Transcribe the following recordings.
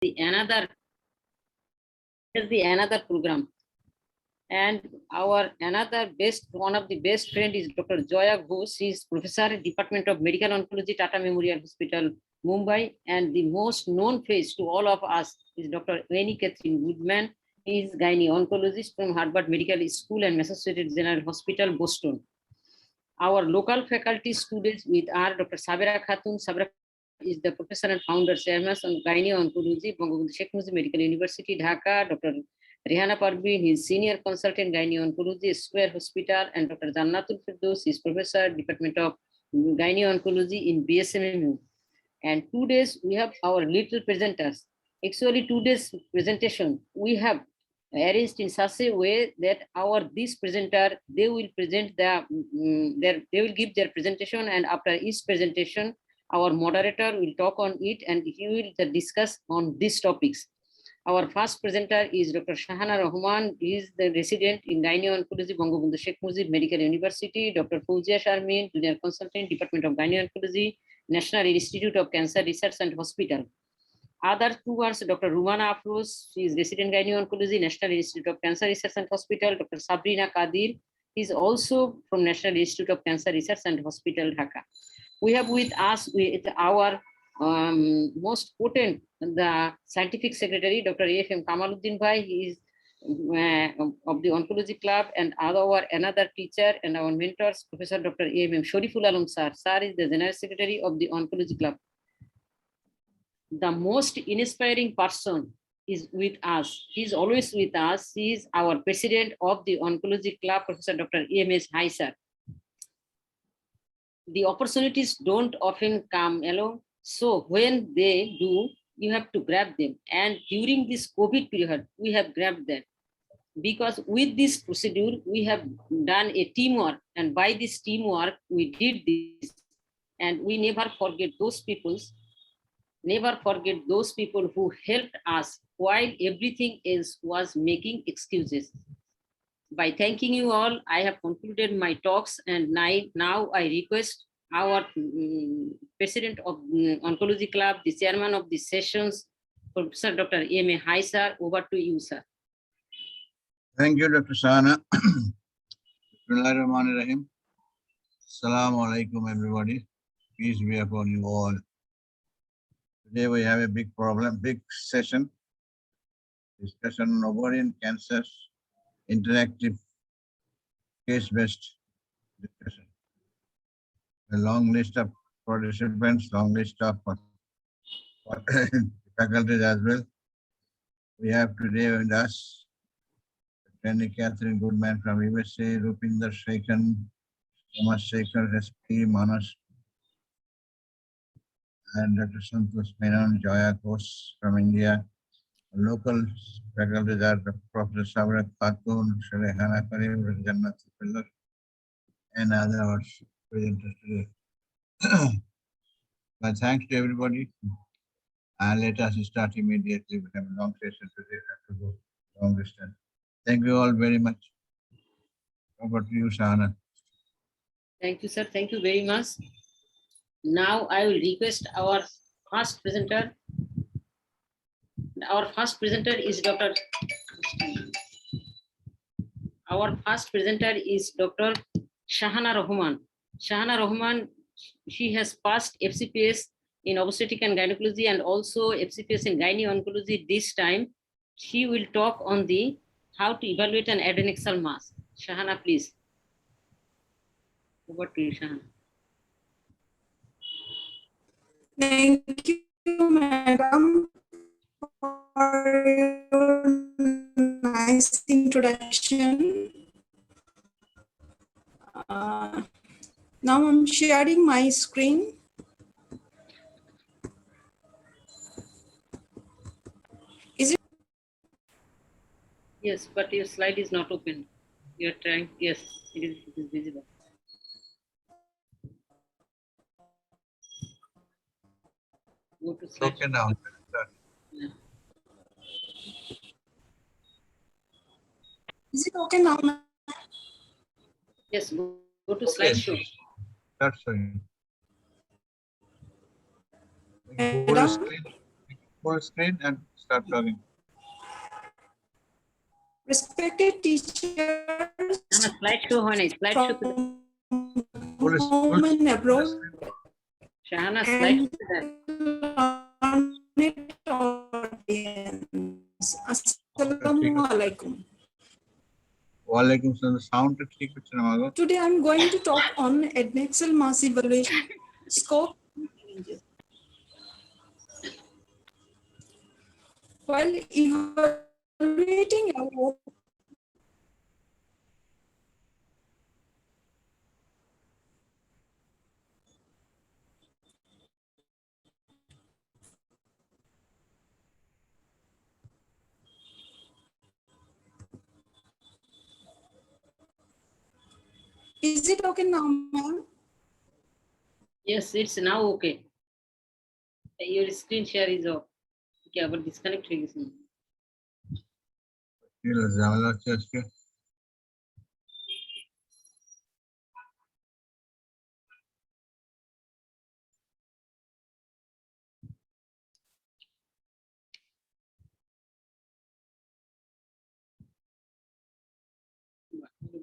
another program. And our one of the best friend is Dr. Joya Ghosh. She is professor at Department of Medical Oncology, Tata Memorial Hospital, Mumbai. And the most known face to all of us is Dr. Annie Catherine Goodman. He is gynae oncologist from Harvard Medical School and Massachusetts General Hospital, Boston. Our local faculty students with are Dr. Sabira Khatun. Sabira is the professor and founder chairman on gynae oncology, Bangabandhu Sheikh Mujib Medical University, Dhaka. Dr. Rehana Parveen, he is senior consultant gynae oncology, Square Hospital, and Dr. Jannatul Firdaus is professor, Department of Gynae Oncology in BSMMU. And 2 days we have our little presenters. Actually, 2 days presentation we have arranged in such a way that this presenter, they will present they will give their presentation, and after each presentation our moderator will talk on it and he will discuss on these topics. Our first presenter is Dr. Shahana Rahman. He is the resident in Gynae Oncology, Bangabandhu Sheikh Mujib Medical University. Dr. Fouzia Sharmin, Junior Consultant, Department of Gynae Oncology, National Institute of Cancer Research and Hospital. Other two are Dr. Rumana Afroz. She is resident Gynae Oncology, National Institute of Cancer Research and Hospital. Dr. Sabrina Kadir is also from National Institute of Cancer Research and Hospital, Dhaka. We have with us our most potent, the scientific secretary, Dr. A.F.M. Kamaluddin Bhai. He is of the Oncology Club, and another teacher and our mentors, Professor Dr. A.M.M. Shariful Alam Sir. Sir is the General Secretary of the Oncology Club. The most inspiring person is with us. He is always with us. He is our president of the Oncology Club, Professor Dr. E.M.S. Hai Sir. The opportunities don't often come along. So when they do, you have to grab them. And during this COVID period, we have grabbed them. Because with this procedure, we have done a teamwork. And by this teamwork, we did this. And we never forget those people who helped us while everything else was making excuses. By thanking you all, I have concluded my talks, and now I request our president of Oncology Club, the chairman of the sessions, Professor Dr. A.M.A. Hai Sir. Over to you, sir. Thank you, Dr. Sana. Bismillahirrahmanirrahim. Assalamu alaikum, everybody. Peace be upon you all. Today we have a big session, discussion on ovarian cancer, interactive case-based discussion. A long list of participants, long list of faculties as well. We have today with us Dr. Catherine Goodman from USA, Rupinder Shekhar, Thomas Shekhar, SP, Manas, and Dr. Santosh Menon, Joya Ghosh from India. Local faculties are Professor Sabra Khatun, Rehana Karim, Jannat Pillar, and others presenters today. My thanks to everybody. And let us start immediately. We have a long session today. We have to go long distance. Thank you all very much. Over to you, Shahana. Thank you, sir. Thank you very much. Now I will request our first presenter. Our first presenter is Dr. Shahana Rahman. Shahana Rahman, she has passed FCPS in obstetric and gynecology and also FCPS in gynae oncology. This time, she will talk on the how to evaluate an adnexal mass. Shahana, please. Over to you, Shahana. Thank you, madam, for your nice introduction. Now I'm sharing my screen. Is it? Yes, but your slide is not open. You're trying. Yes, it is visible. Go to slide. Okay, now. Yeah. Is it okay now? Yes, go to slideshow. That's fine. Madam? full screen and start talking. Respected teachers Shahana, slideshow হয় নাই, slideshow তে দেন। from Full, home and full abroad screen. Shahana, and slideshow তে দেন। learned audience. Assalamu alaikum. Walaikum salam. The sound is ঠিক হচ্ছে না মাগো। Today I'm going to talk on adnexal mass evaluation scope. While evaluating our Is it okay now, ma'am? Yes, it's now okay. Your screen share is off. Okay, আবার disconnect হয়ে গেছে। কি হলো, ঝামেলা হচ্ছে আজকে?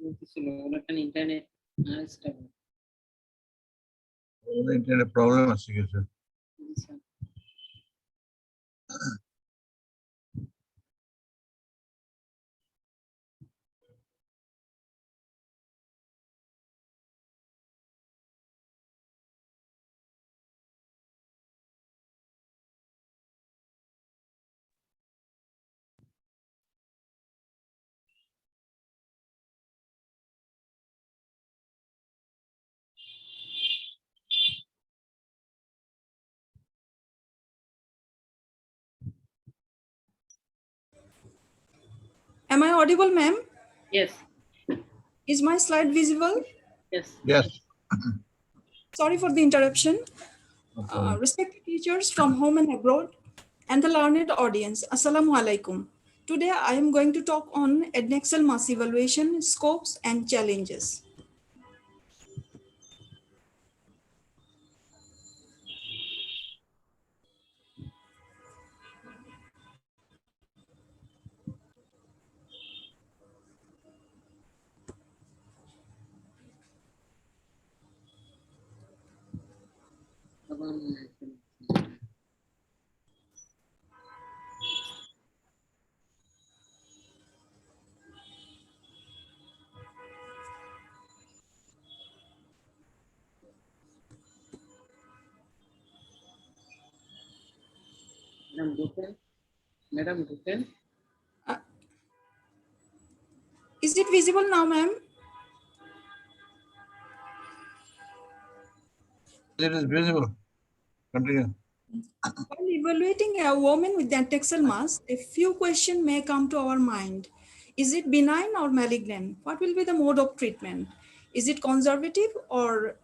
বলতেছিল ওর একটা ইন্টারনেট ইন্টারনেট প্রবলেম আছে কিছু। Am I audible, ma'am? Yes, Is my slide visible? yes. Yes. Sorry for the interruption. Okay. Respected teachers from home and abroad and the learned audience, Assalamu alaikum. Today I am going to talk on adnexal mass evaluation, scopes and challenges. Madam Duken. Is it visible now, ma'am? It is visible. Continue. While evaluating a woman with adnexal mass, a few questions may come to our mind. Is it benign or malignant? What will be the mode of treatment? Is it conservative or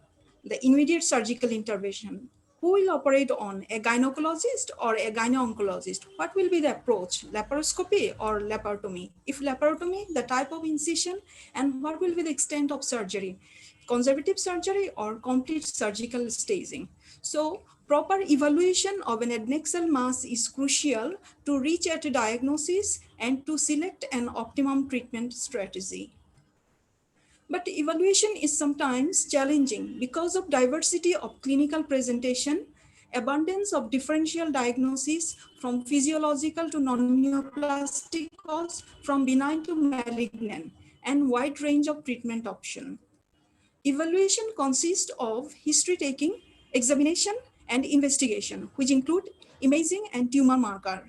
the immediate surgical intervention? Who will operate on, a gynecologist or a gyno-oncologist? What will be the approach, laparoscopy or laparotomy? If laparotomy, the type of incision, and what will be the extent of surgery? Conservative surgery or complete surgical staging? So proper evaluation of an adnexal mass is crucial to reach at a diagnosis and to select an optimum treatment strategy. But evaluation is sometimes challenging because of diversity of clinical presentation, abundance of differential diagnoses from physiological to non-neoplastic cause, from benign to malignant, and wide range of treatment option. Evaluation consists of history taking, examination, and investigation, which include imaging and tumor marker.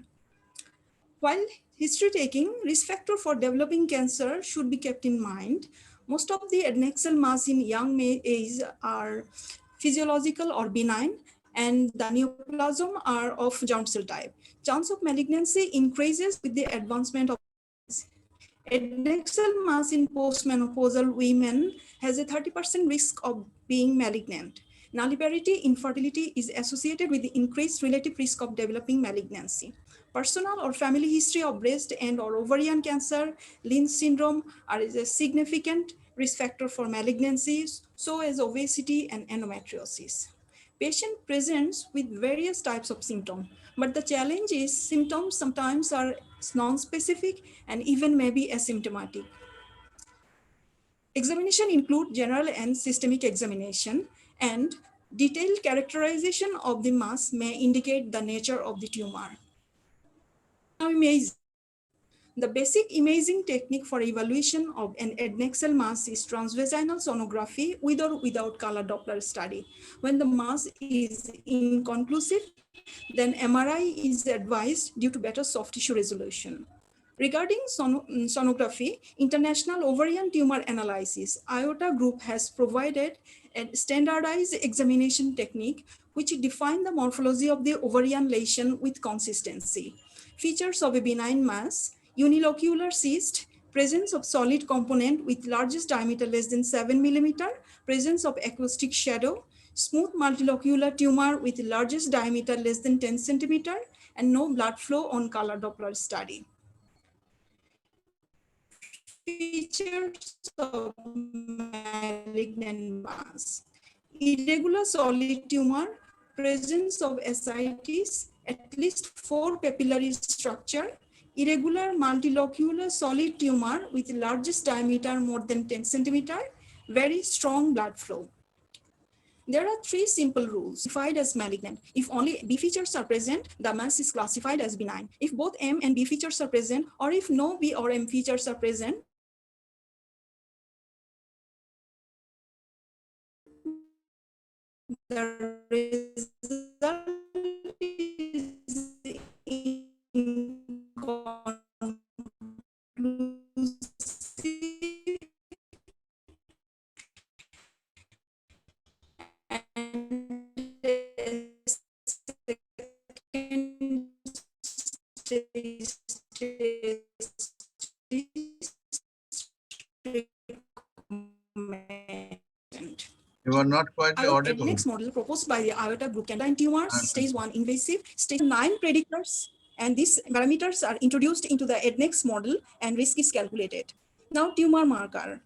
While history taking, risk factor for developing cancer should be kept in mind. Most of the adnexal mass in young age are physiological or benign, and the neoplasm are of germ cell type. Chance of malignancy increases with the advancement of adnexal mass in postmenopausal women has a 30% risk of being malignant. Nulliparity infertility is associated with the increased relative risk of developing malignancy. Personal or family history of breast and or ovarian cancer, Lynch syndrome are a significant risk factor for malignancies, so as obesity and endometriosis. Patient presents with various types of symptoms. But the challenge is symptoms sometimes are non-specific and even may be asymptomatic. Examination include general and systemic examination, and detailed characterization of the mass may indicate the nature of the tumor. Now, imaging. The basic imaging technique for evaluation of an adnexal mass is transvaginal sonography with or without color Doppler study. When the mass is inconclusive, then MRI is advised due to better soft tissue resolution. Regarding sonography, International Ovarian Tumor Analysis, IOTA group has provided a standardized examination technique which define the morphology of the ovarian lesion with consistency. Features of a benign mass, unilocular cyst, presence of solid component with largest diameter less than 7 millimeter, presence of acoustic shadow, smooth multilocular tumor with largest diameter less than 10 centimeter, and no blood flow on color Doppler study. Features of malignant mass: irregular solid tumor, presence of ascites, at least 4 papillary structure, irregular multilocular solid tumor with largest diameter more than 10 centimeter, very strong blood flow. There are 3 simple rules classified as malignant. If only B features are present, the mass is classified as benign. If both M and B features are present, or if no B or M features are present, the result is inconclusive You are not quite audible. Next model proposed by the IOTA group can tumors, stage 1 invasive, stage 9 predictors, and these parameters are introduced into the EDNEX model and risk is calculated. Now, tumor marker.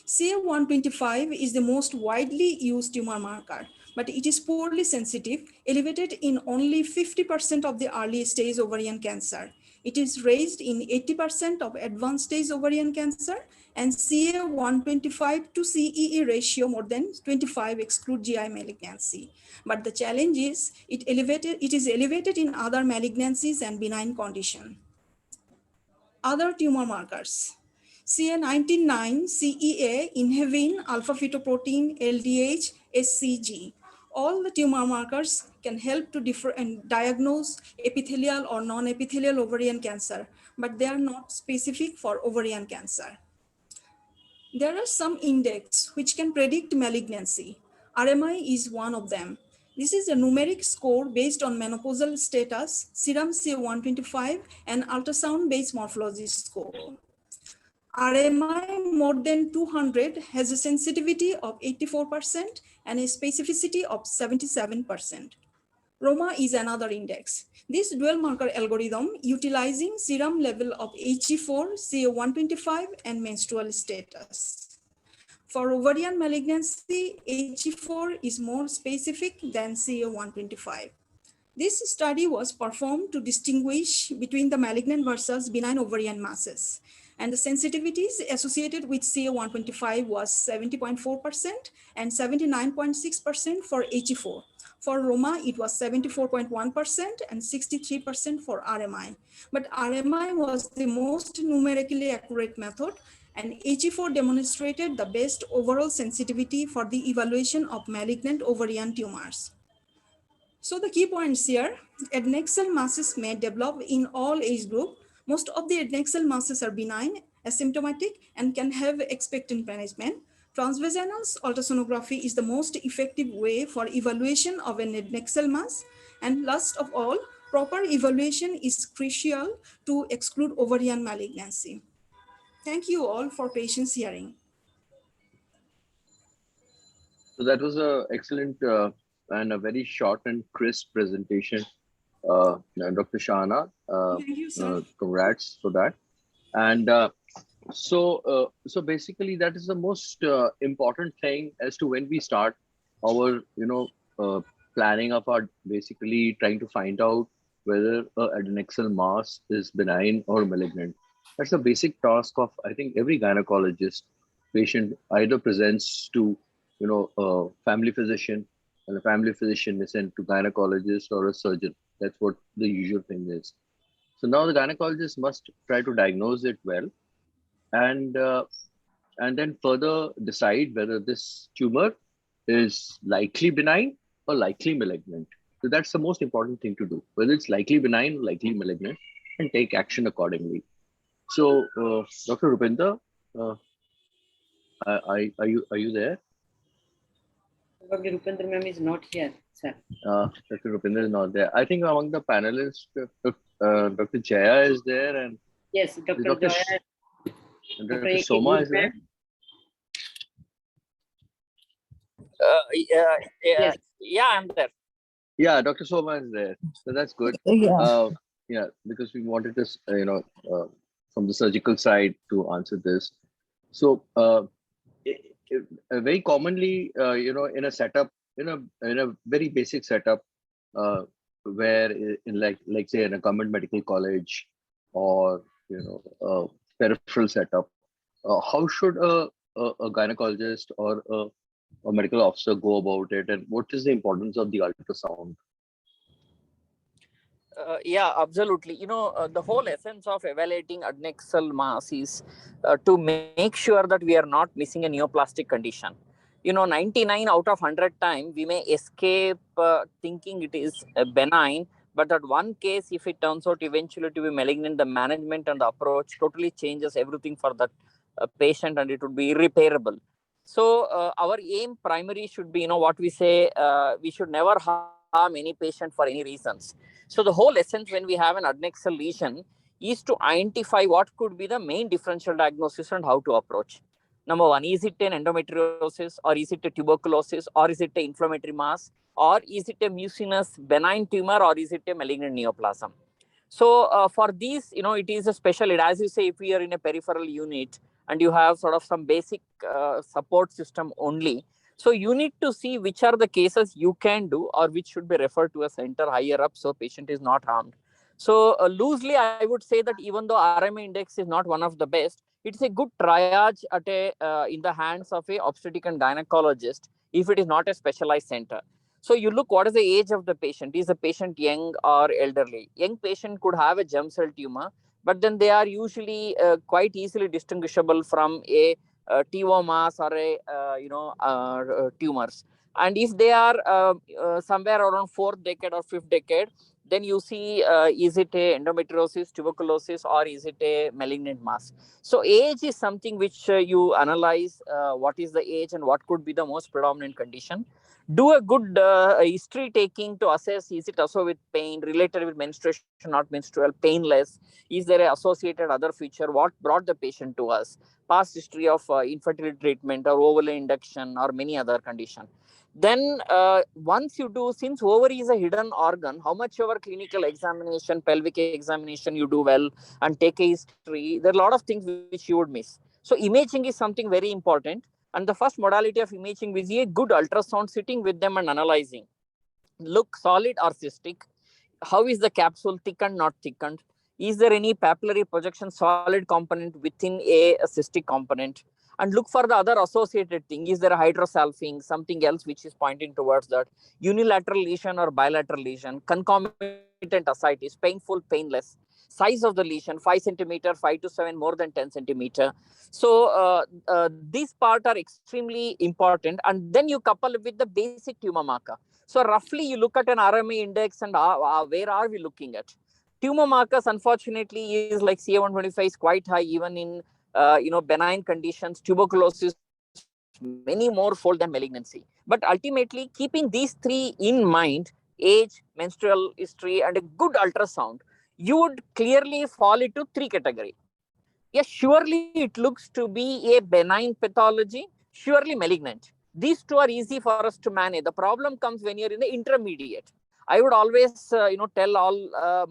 CA125 is the most widely used tumor marker, but it is poorly sensitive, elevated in only 50% of the early stage ovarian cancer. It is raised in 80% of advanced stage ovarian cancer, and CA125 to CEE ratio more than 25 exclude GI malignancy. But the challenge is it is elevated in other malignancies and benign condition. Other tumor markers. CA19-9, CEA, inhibin, alpha-fetoprotein, LDH, SCG. All the tumor markers can help to diagnose epithelial or non-epithelial ovarian cancer, but they are not specific for ovarian cancer. There are some index which can predict malignancy. RMI is one of them. This is a numeric score based on menopausal status, serum CA125, and ultrasound-based morphology score. RMI more than 200 has a sensitivity of 84% and a specificity of 77%. ROMA is another index. This dual marker algorithm utilizing serum level of He4, CA125, and menstrual status. For ovarian malignancy, He4 is more specific than CA125. This study was performed to distinguish between the malignant versus benign ovarian masses. And the sensitivities associated with CA125 was 70.4% and 79.6% for He4. For Roma, it was 74.1% and 63% for RMI. But RMI was the most numerically accurate method, and He4 demonstrated the best overall sensitivity for the evaluation of malignant ovarian tumors. So the key points here: adnexal masses may develop in all age group. Most of the adnexal masses are benign, asymptomatic, and can have expectant management. Transvaginal ultrasonography is the most effective way for evaluation of an adnexal mass. And last of all, proper evaluation is crucial to exclude ovarian malignancy. Thank you all for patience hearing. So that was a excellent and a very short and crisp presentation, Dr. Shahana. Thank you, sir. Congrats for that. And so basically, that is the most important thing as to when we start our planning of our basically trying to find out whether adnexal mass is benign or malignant. That's a basic task of, I think, every gynecologist. Patient either presents to, a family physician, and the family physician is sent to gynecologist or a surgeon. That's what the usual thing is. So now the gynecologist must try to diagnose it well, and then further decide whether this tumor is likely benign or likely malignant. So that's the most important thing to do, whether it's likely benign or likely malignant, and take action accordingly. So, Dr. Rupinder, are you there? Probably Rupendra ma'am is not here, sir. Dr. Rupinder is not there. I think among the panelists, Dr. Jaya is there, and Yes, Dr. Dr. Joya. Dr. Soma is there. Yes. Yeah, I'm there. Yeah, Dr. Soma is there. So that's good. Yeah. Yeah, because we wanted to, from the surgical side to answer this. So, very commonly, in a setup, in a very basic setup, where in like say in a government medical college or a peripheral setup, how should a gynecologist or a medical officer go about it, and what is the importance of the ultrasound? Yeah, absolutely. The whole essence of evaluating adnexal mass is to make sure that we are not missing a neoplastic condition. 99 out of 100 times we may escape thinking it is benign, but that one case, if it turns out eventually to be malignant, the management and the approach totally changes everything for that patient, and it would be irreparable. So our aim primary should be, what we say, we should never harm any patient for any reasons. So the whole essence when we have an adnexal lesion is to identify what could be the main differential diagnosis and how to approach. Number one, is it an endometriosis, or is it a tuberculosis, or is it an inflammatory mass, or is it a mucinous benign tumor, or is it a malignant neoplasm? So for these, it is a special, as you say, if we are in a peripheral unit and you have sort of some basic support system only, so you need to see which are the cases you can do or which should be referred to a center higher up so patient is not harmed. So loosely, I would say that even though RMA index is not one of the best, it's a good triage at in the hands of a obstetric and gynecologist if it is not a specialized center. So you look, what is the age of the patient? Is the patient young or elderly? Young patient could have a germ cell tumor, but then they are usually quite easily distinguishable from a TO mass or a tumors. And if they are somewhere around 4th decade or 5th decade, then you see, is it a endometriosis, tuberculosis, or is it a malignant mass? So age is something which you analyze what is the age and what could be the most predominant condition. Do a good history taking to assess, is it associated with pain, related with menstruation, not menstrual, painless, is there an associated other feature, what brought the patient to us, past history of infertility treatment or ovarian induction or many other condition. Then once you do, since ovary is a hidden organ, how much your clinical examination, pelvic examination you do well and take a history, there are a lot of things which you would miss. So imaging is something very important. And the first modality of imaging is a good ultrasound, sitting with them and analyzing. Look solid or cystic. How is the capsule, thickened, not thickened? Is there any papillary projection solid component within a cystic component? And look for the other associated thing. Is there a hydrosalping, something else which is pointing towards that? Unilateral lesion or bilateral lesion? Concomitant ascites, painful, painless. Size of the lesion, 5 centimeter, 5 to 7, more than 10 centimeter. So these parts are extremely important. And then you couple with the basic tumor marker. So roughly you look at an RMA index and where are we looking at? Tumor markers, unfortunately, is like CA125 is quite high even in benign conditions, tuberculosis, many more fold than malignancy. But ultimately, keeping these three in mind, age, menstrual history, and a good ultrasound, you would clearly fall into 3 categories. Yes, surely it looks to be a benign pathology, surely malignant. These two are easy for us to manage. The problem comes when you're in the intermediate. I would always, tell all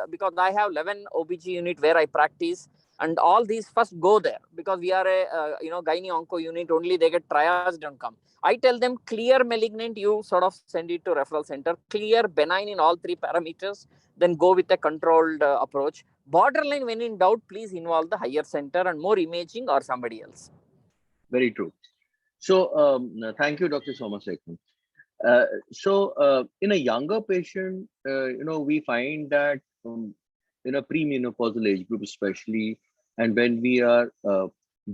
because I have 11 OBG unit where I practice, And all these first go there because we are a gynae onco unit only. They get triaged and come. I tell them clear malignant, you sort of send it to referral center. Clear benign in all three parameters, then go with a controlled approach. Borderline, when in doubt, please involve the higher center and more imaging or somebody else. Very true. So thank you, Dr. Somasekhan. In a younger patient, we find that in a premenopausal age group, especially, and when we are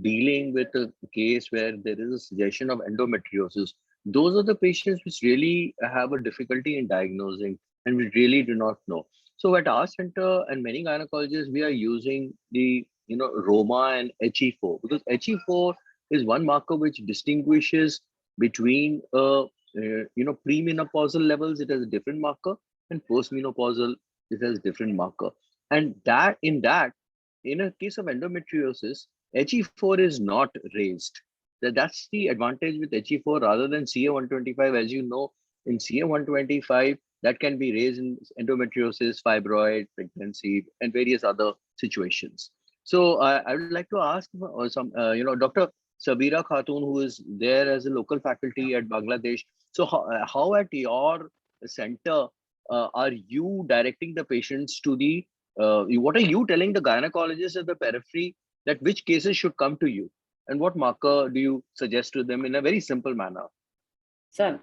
dealing with a case where there is a suggestion of endometriosis, those are the patients which really have a difficulty in diagnosing, and we really do not know. So at our center and many gynecologists, we are using the Roma and HE4, because HE4 is one marker which distinguishes between premenopausal levels, it has a different marker, and postmenopausal, it has different marker. And in a case of endometriosis, HE4 is not raised. That's the advantage with HE4 rather than CA125. As you know, in CA125, that can be raised in endometriosis, fibroid, pregnancy, and various other situations. So I would like to ask Dr. Sabira Khatun, who is there as a local faculty at Bangladesh. So how at your center are you directing the patients to the, what are you telling the gynecologists at the periphery that which cases should come to you? And what marker do you suggest to them in a very simple manner? Sir,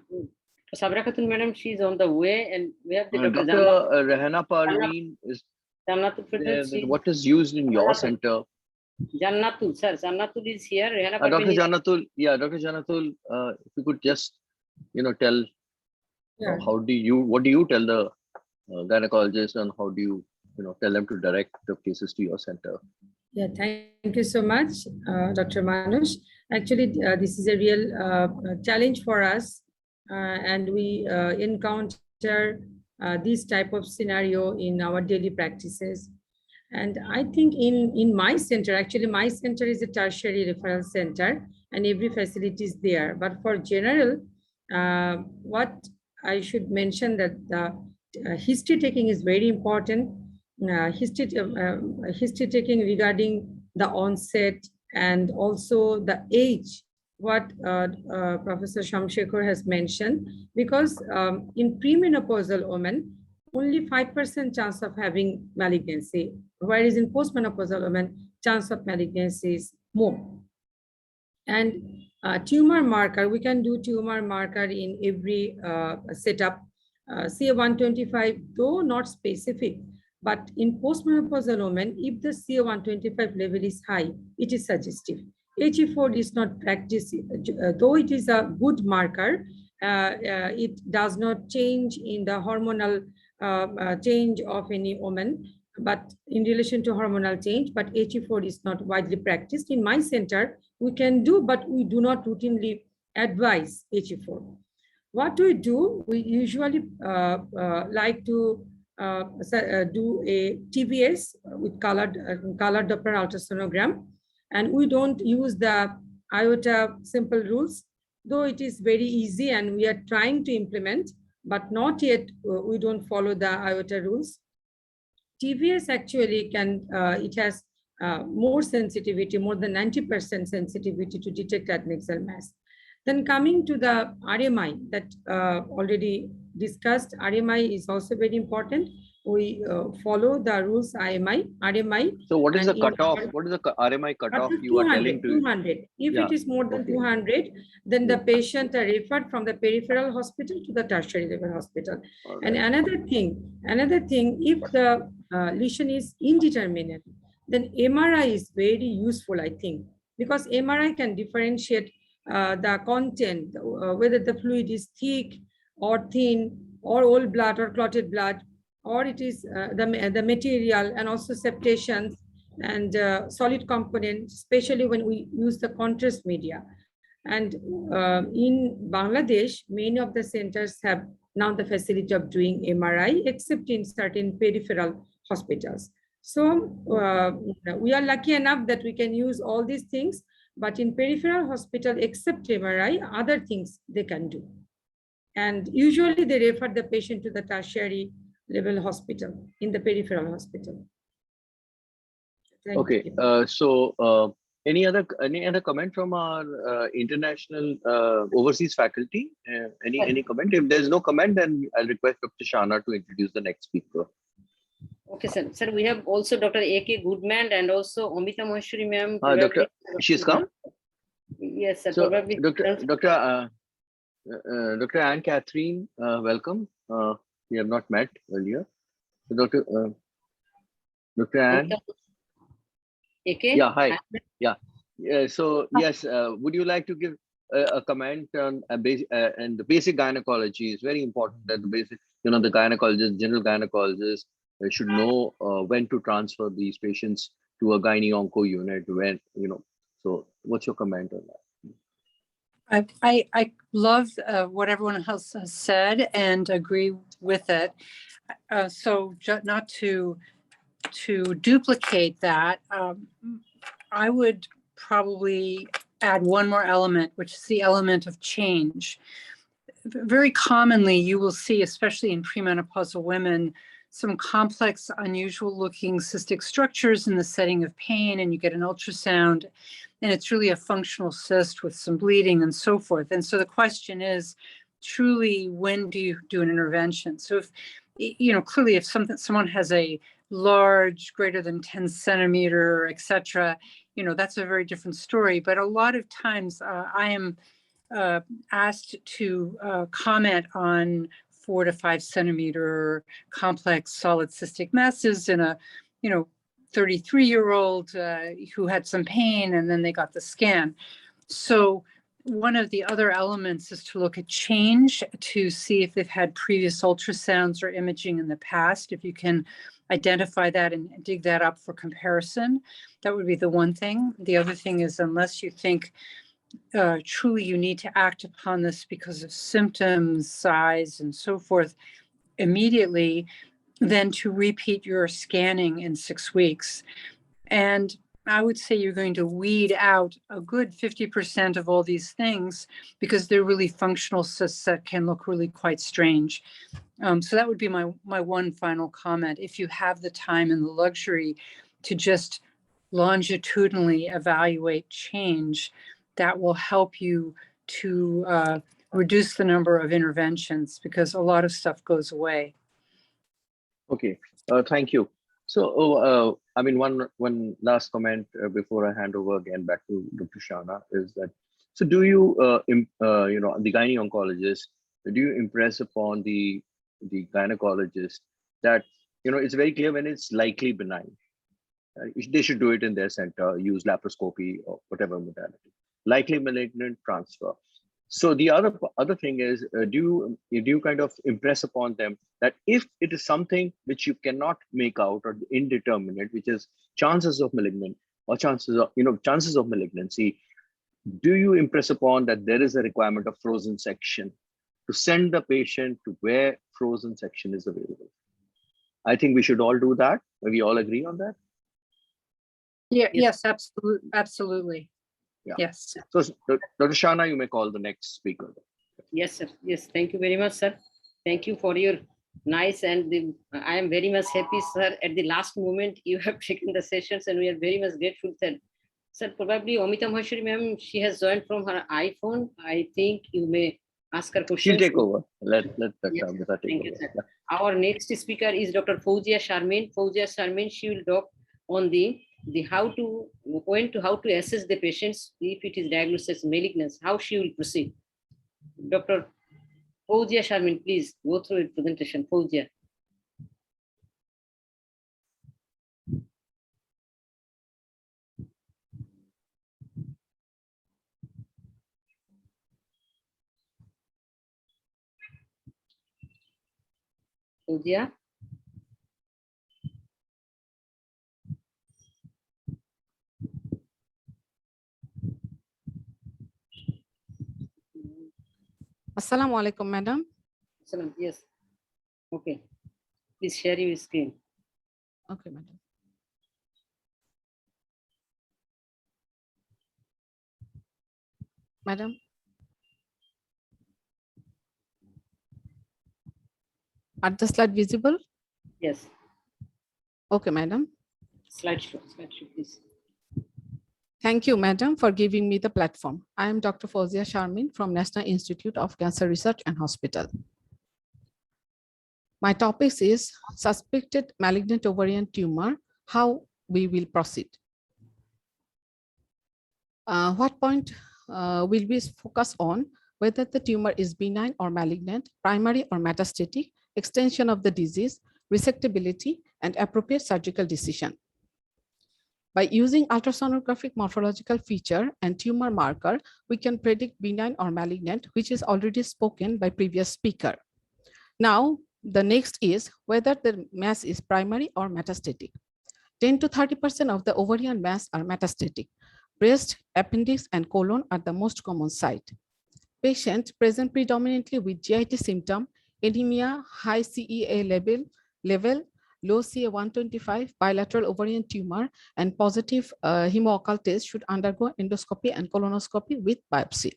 Sabira Khatun madam, she's on the way, and we have the Dr. Rehana Parveen is there. What is used in your center? Jannatul, sir. Jannatul is here. Dr. Jannatul, Dr. Jannatul, if you could just, tell what do you tell the gynecologists, and how do you, tell them to direct the cases to your center? Yeah, thank you so much, Dr. Manush. Actually, this is a real challenge for us, and we encounter this type of scenario in our daily practices. And I think in my center, actually my center is a tertiary referral center and every facility is there. But for general, what I should mention that the history taking is very important. History taking regarding the onset and also the age, what Professor Shamshekhar has mentioned, because in premenopausal women, only 5% chance of having malignancy, whereas in postmenopausal women, chance of malignancy is more. And tumor marker, we can do tumor marker in every setup. CA125, though not specific, but in postmenopausal women, if the CA125 level is high, it is suggestive. HE4 is not practiced, though it is a good marker, it does not change in the hormonal change of any woman, but in relation to hormonal change, but HE4 is not widely practiced. In my center, we can do, but we do not routinely advise HE4. What we do, we usually like to do a TBS with colored Doppler ultrasonogram, and we don't use the iota simple rules, though it is very easy and we are trying to implement, but not yet, we don't follow the iota rules. TBS actually can, it has more sensitivity, more than 90% sensitivity to detect adnexal mass. Then coming to the RMI that already discussed, RMI is also very important. We follow the rules RMI. So what is the cutoff? What is the RMI cutoff you are telling to? 200. If it is more than 200, then the patient are referred from the peripheral hospital to the tertiary level hospital. Right. And another thing, if the lesion is indeterminate, then MRI is very useful, I think, because MRI can differentiate the content, whether the fluid is thick or thin, or old blood or clotted blood, or it is the material, and also septations and solid components, especially when we use the contrast media. And in Bangladesh, many of the centers have now the facility of doing MRI, except in certain peripheral hospitals. So we are lucky enough that we can use all these things, but in peripheral hospital, except MRI, other things they can do. And usually they refer the patient to the tertiary level hospital in the peripheral hospital. Thank Okay. you. So any other comment from our international overseas faculty? Any comment? If there's no comment, then I'll request Dr. Shana to introduce the next speaker. Okay, sir. Sir, we have also Dr. A.K. Goodman and also Amita Maheshwari ma'am. Doctor, she's come? Yes, sir. So, Probably. Dr. Anne Catherine, welcome. We have not met earlier. So Dr. Anne. AK? Yeah, hi. Yeah. So yes, would you like to give a comment on and the basic gynecology is very important that the basic, the gynecologist, general gynecologist should know when to transfer these patients to a gynae onco unit when, so what's your comment on that? I love what everyone else has said and agree with it. So not to duplicate that, I would probably add one more element, which is the element of change. Very commonly, you will see, especially in premenopausal women, some complex, unusual looking cystic structures in the setting of pain, and you get an ultrasound, and it's really a functional cyst with some bleeding and so forth. And so the question is, truly, when do you do an intervention? So if, clearly if someone has a large, greater than 10 centimeter, et cetera, that's a very different story. But a lot of times I am asked to comment on 4 to 5 centimeter complex solid cystic masses in a, 33-year-old who had some pain, and then they got the scan. So one of the other elements is to look at change to see if they've had previous ultrasounds or imaging in the past. If you can identify that and dig that up for comparison, that would be the one thing. The other thing is, unless you think truly you need to act upon this because of symptoms, size, and so forth immediately, then to repeat your scanning in 6 weeks. And I would say you're going to weed out a good 50% of all these things because they're really functional cysts that can look really quite strange. So that would be my one final comment. If you have the time and the luxury to just longitudinally evaluate change, that will help you to reduce the number of interventions because a lot of stuff goes away. Okay, thank you. So, one last comment before I hand over again back to Dr. Shana is that, so do you, the gynae oncologist, do you impress upon the gynecologist that, it's very clear when it's likely benign. They should do it in their center, use laparoscopy or whatever modality. Likely malignant transfer. So the other thing is, do you kind of impress upon them that if it is something which you cannot make out or indeterminate, which is chances of malignant or chances of malignancy, do you impress upon that there is a requirement of frozen section to send the patient to where frozen section is available? I think we should all do that. We all agree on that. Yeah. Yes, absolutely. Yeah. Yes. So, Dr. Shana, you may call the next speaker. Yes, sir. Yes, thank you very much, sir. Thank you for your nice and I am very much happy, sir. At the last moment, you have taken the sessions, and we are very much grateful, sir. Sir, probably Amita Maheshwari ma'am, she has joined from her iPhone. I think you may ask her questions. She'll take over. Let Dr. Yes, Amita take thank over. you, sir. Yeah. Our next speaker is Dr. Fouzia Sharmin. Fouzia Sharmin, she will talk on how to assess the patients if it is diagnosed as malignancy, how she will proceed. Dr. Fouzia Sharmin, please go through your presentation. Fouzia. Fouzia. Assalamu alaikum, madam. Yes. Okay. Please share your screen. Okay, madam. Madam. Are the slide visible? Yes. Okay, madam. Slideshow, please. Thank you, Madam, for giving me the platform. I am Dr. Fozia Sharmin from National Institute of Cancer Research and Hospital. My topic is suspected malignant ovarian tumor, how we will proceed. What point will we focus on? Whether the tumor is benign or malignant, primary or metastatic, extension of the disease, resectability, and appropriate surgical decision. By using ultrasonographic morphological feature and tumor marker, we can predict benign or malignant, which is already spoken by previous speaker. Now, the next is whether the mass is primary or metastatic. 10 to 30% of the ovarian mass are metastatic. Breast, appendix, and colon are the most common site. Patients present predominantly with GIT symptom, anemia, high CEA level, low CA 125, bilateral ovarian tumor, and positive hemooccultase should undergo endoscopy and colonoscopy with biopsy.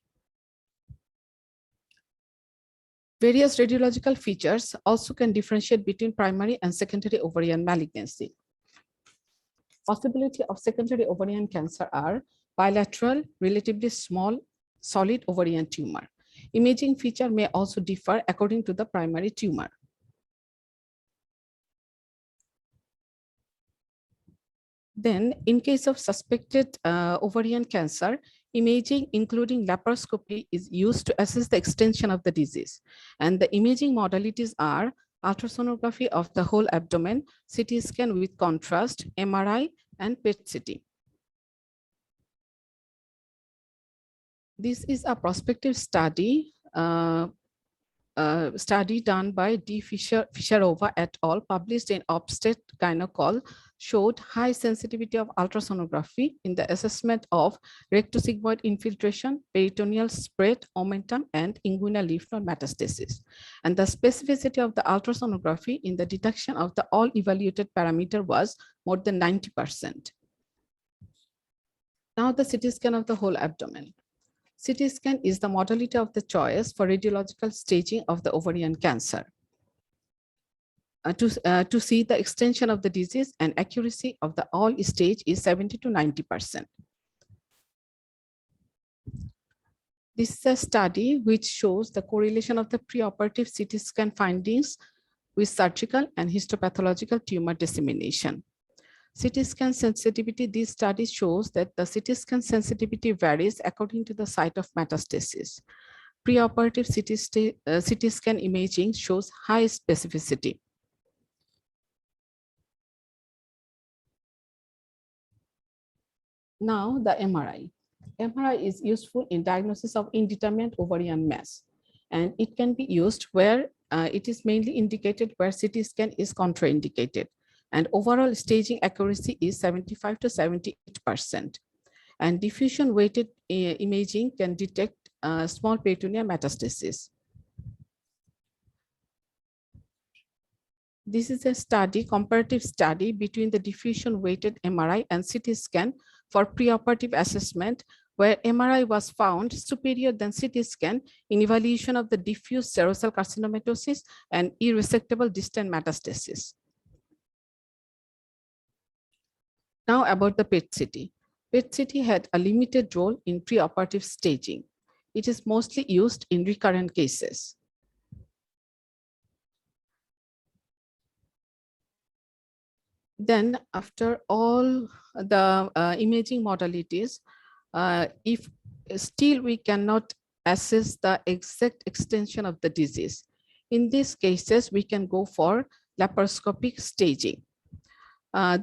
Various radiological features also can differentiate between primary and secondary ovarian malignancy. Possibility of secondary ovarian cancer are bilateral, relatively small, solid ovarian tumor. Imaging feature may also differ according to the primary tumor. Then, in case of suspected ovarian cancer, imaging including laparoscopy is used to assess the extension of the disease. And the imaging modalities are ultrasonography of the whole abdomen, CT scan with contrast, MRI, and PET-CT. This is a prospective study done by D. Fisherova et al. Published in Obstet Gynecol, showed high sensitivity of ultrasonography in the assessment of rectosigmoid infiltration, peritoneal spread, omentum, and inguinal lymph node metastasis. And the specificity of the ultrasonography in the detection of the all evaluated parameter was more than 90%. Now the CT scan of the whole abdomen. CT scan is the modality of the choice for radiological staging of the ovarian cancer. To see the extension of the disease, and accuracy of the all stage is 70 to 90%. This is a study which shows the correlation of the preoperative CT scan findings with surgical and histopathological tumor dissemination. CT scan sensitivity, this study shows that the CT scan sensitivity varies according to the site of metastasis. Preoperative CT scan imaging shows high specificity. Now the MRI. MRI is useful in diagnosis of indeterminate ovarian mass, and it can be used where it is mainly indicated where CT scan is contraindicated. And overall staging accuracy is 75 to 78%. And diffusion weighted imaging can detect small peritoneal metastasis. This is a study, comparative study between the diffusion weighted MRI and CT scan for preoperative assessment, where MRI was found superior than CT scan in evaluation of the diffuse serosal carcinomatosis and irresectable distant metastasis. Now about the PET-CT. PET-CT had a limited role in preoperative staging. It is mostly used in recurrent cases. Then after all the imaging modalities, if still we cannot assess the exact extension of the disease, in these cases, we can go for laparoscopic staging.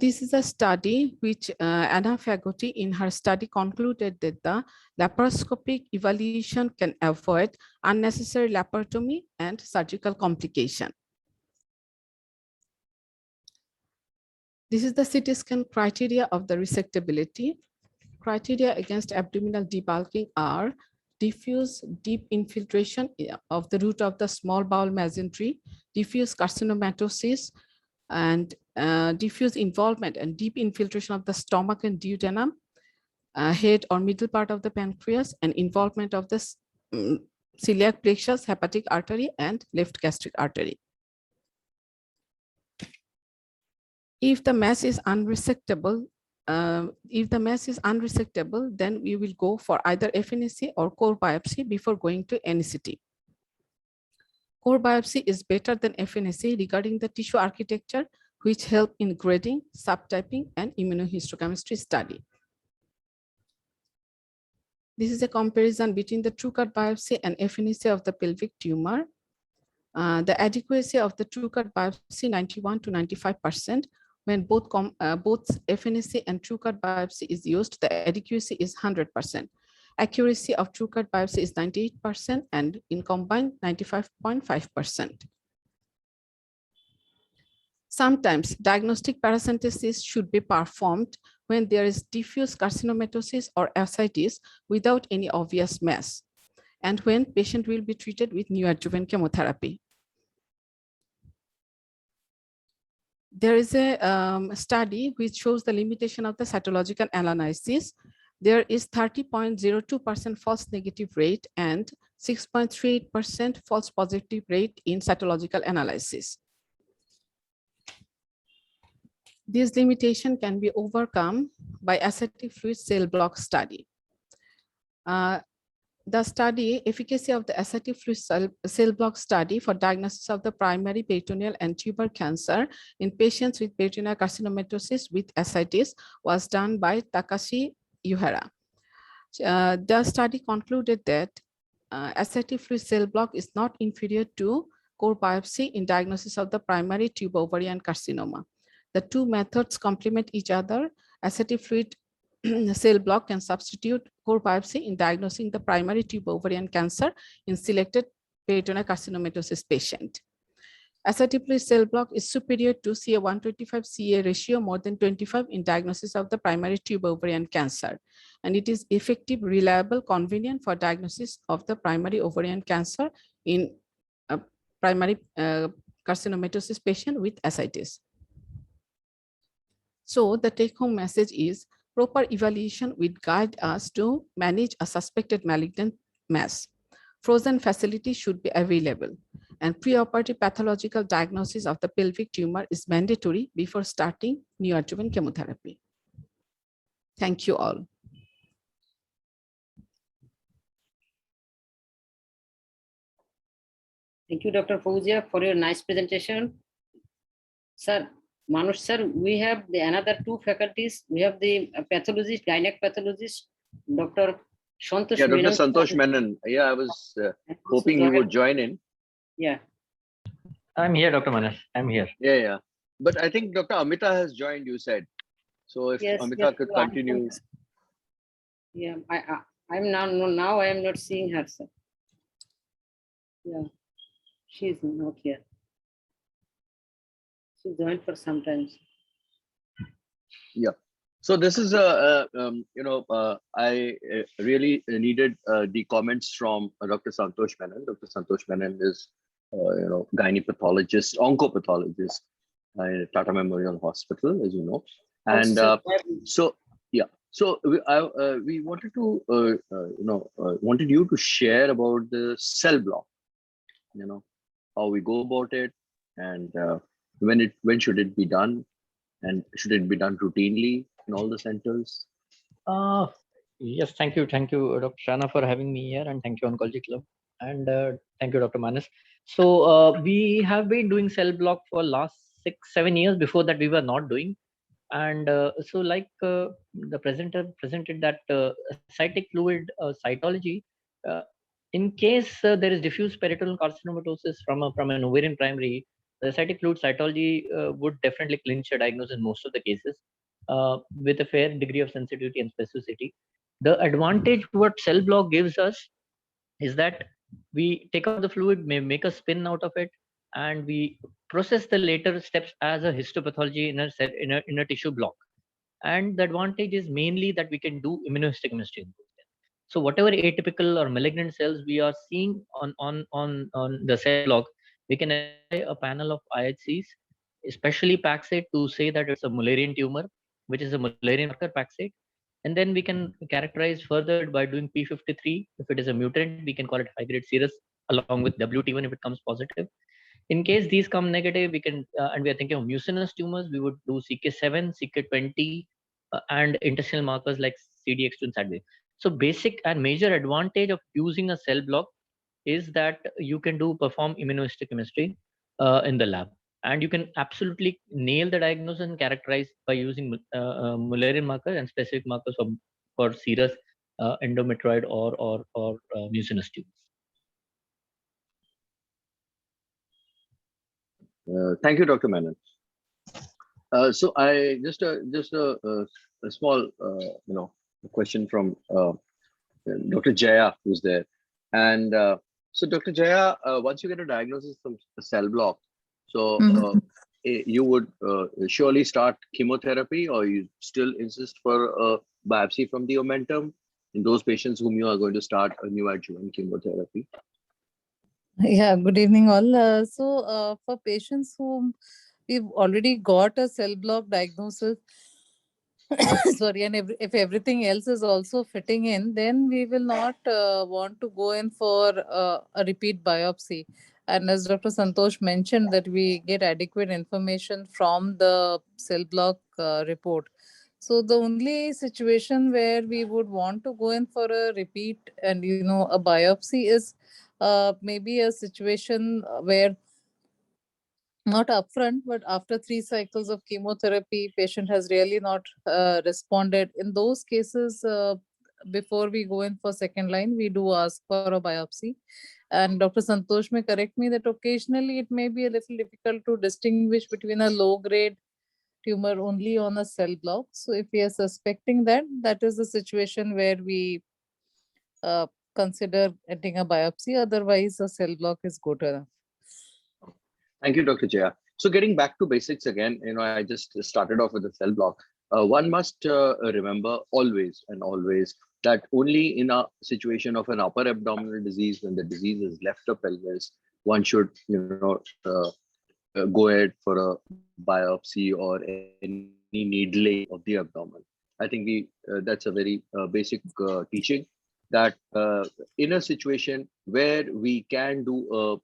This is a study which Anna Fagotti in her study concluded that the laparoscopic evaluation can avoid unnecessary laparotomy and surgical complication. This is the CT scan criteria of the resectability. Criteria against abdominal debulking are diffuse deep infiltration of the root of the small bowel mesentery, diffuse carcinomatosis, and diffuse involvement and deep infiltration of the stomach and duodenum, head or middle part of the pancreas, and involvement of the celiac plexus, hepatic artery, and left gastric artery. If the mass is unresectable, then we will go for either FNAC or core biopsy before going to NCT. Core biopsy is better than FNAC regarding the tissue architecture, which help in grading, subtyping, and immunohistochemistry study. This is a comparison between the TrueCut biopsy and FNAC of the pelvic tumor. The adequacy of the TrueCut biopsy 91 to 95%. When both FNAC and TrueCut biopsy is used, the adequacy is 100%. Accuracy of TrueCut biopsy is 98% and in combined 95.5%. Sometimes diagnostic paracentesis should be performed when there is diffuse carcinomatosis or ascites without any obvious mass, and when patient will be treated with neoadjuvant chemotherapy. There is a study which shows the limitation of the cytological analysis. There is 30.02% false negative rate and 6.38% false positive rate in cytological analysis. This limitation can be overcome by ascitic fluid cell block study. The study, efficacy of the ascitic fluid cell block study for diagnosis of the primary peritoneal and tuber cancer in patients with peritoneal carcinomatosis with ascites was done by Takashi Yuhara. The study concluded that ascitic fluid cell block is not inferior to core biopsy in diagnosis of the primary tuber ovarian carcinoma. The two methods complement each other. Ascitic fluid cell block can substitute core biopsy in diagnosing the primary tuber ovarian cancer in selected peritoneal carcinomatosis patient. Ascitic fluid cell block is superior to CA-125 CA ratio more than 25 in diagnosis of the primary tuber ovarian cancer. And it is effective, reliable, convenient for diagnosis of the primary ovarian cancer in a primary carcinomatosis patient with ascites. So the take-home message is proper evaluation will guide us to manage a suspected malignant mass. Frozen facility should be available, and preoperative pathological diagnosis of the pelvic tumor is mandatory before starting neoadjuvant chemotherapy. Thank you all. Thank you, Dr. Fauzia, for your nice presentation. Sir, Manush sir, we have another two faculties. We have the pathologist, gynec pathologist, Dr. Santosh Dr. Menon. Santosh Menon. Yeah, I was hoping he would join in. Yeah. I'm here, Dr. Manas. I'm here. Yeah. But I think Dr. Amita has joined, you said. So if Yes, Amita yes, could so continue. Yeah, I'm now I am not seeing her, sir. Yeah, she's not here. She joined for some time. Yeah. So this is I really needed the comments from Dr. Santosh Menon. Dr. Santosh Menon is gynae pathologist, oncopathologist at Tata Memorial Hospital, as you know. And so we wanted to wanted you to share about the cell block, how we go about it, and when should it be done, and should it be done routinely in all the centers? Yes, thank you, Dr. Shana, for having me here, and thank you, Oncology Club, and thank you, Dr. Manas. So we have been doing cell block for last 6-7 years. Before that, we were not doing, and so like the presenter presented that ascitic fluid cytology. In case there is diffuse peritoneal carcinomatosis from an ovarian primary, the ascitic fluid cytology would definitely clinch a diagnosis in most of the cases with a fair degree of sensitivity and specificity. The advantage what cell block gives us is that we take out the fluid, may make a spin out of it, and we process the later steps as a histopathology in a tissue block. And the advantage is mainly that we can do immunohistochemistry. So whatever atypical or malignant cells we are seeing on the cell block, we can apply a panel of IHCs, especially Paxate, to say that it's a Mullerian tumor, which is a Mullerian marker Paxate. And then we can characterize further by doing P53. If it is a mutant, we can call it high-grade serous, along with WT1 if it comes positive. In case these come negative, we can, and we are thinking of mucinous tumors, we would do CK7, CK20, and intestinal markers like CDX2 and SADV. So basic and major advantage of using a cell block is that you can perform immunohistochemistry in the lab, and you can absolutely nail the diagnosis and characterize by using Mullerian markers and specific markers for serous endometrioid or mucinous tumors. Thank you, Dr. Menon. So I just a small question from Dr. Jaya, who's there, and so Dr. Jaya, once you get a diagnosis from a cell block, so you would surely start chemotherapy, or you still insist for a biopsy from the omentum in those patients whom you are going to start a neoadjuvant chemotherapy. Yeah, good evening all. For patients whom we've already got a cell block diagnosis, sorry, and if everything else is also fitting in, then we will not want to go in for a repeat biopsy. And as Dr. Santosh mentioned, that we get adequate information from the cell block report. So the only situation where we would want to go in for a repeat and a biopsy is maybe a situation where not upfront, but after 3 cycles of chemotherapy, patient has really not responded. In those cases, before we go in for second line, we do ask for a biopsy. And Dr. Santosh may correct me that occasionally it may be a little difficult to distinguish between a low-grade tumor only on a cell block. So if we are suspecting that, that is the situation where we consider getting a biopsy. Otherwise, a cell block is good enough. Thank you, Dr. Jaya. So getting back to basics again, I just started off with the cell block. One must remember always that only in a situation of an upper abdominal disease, when the disease has left the pelvis, one should, go ahead for a biopsy or any needling of the abdomen. I think that's a very basic teaching, that in a situation where we can do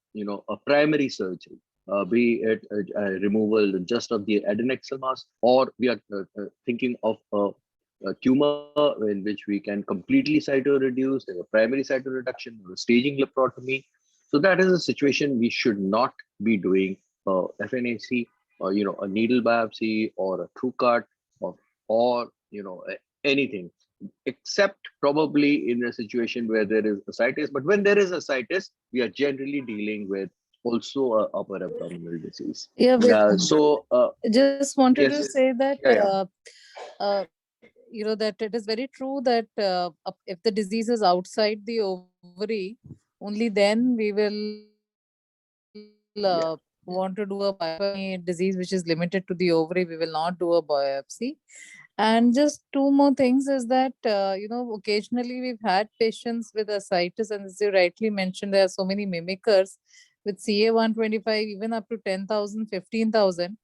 a primary surgery, be it a removal just of the adnexal mass, or we are thinking of a tumor in which we can completely cytoreduce, a primary cytoreduction, or a staging laparotomy. So that is a situation we should not be doing FNAC, or a needle biopsy or a true cut, or anything, except probably in a situation where there is ascites. But when there is ascites, we are generally dealing with also a upper abdominal disease. Yeah, so just wanted yes, to say that that it is very true that if the disease is outside the ovary, only then we will want to do a biopsy. Disease which is limited to the ovary, we will not do a biopsy. And just two more things is that, occasionally we've had patients with ascites, and as you rightly mentioned, there are so many mimickers with CA-125, even up to 10,000, 15,000.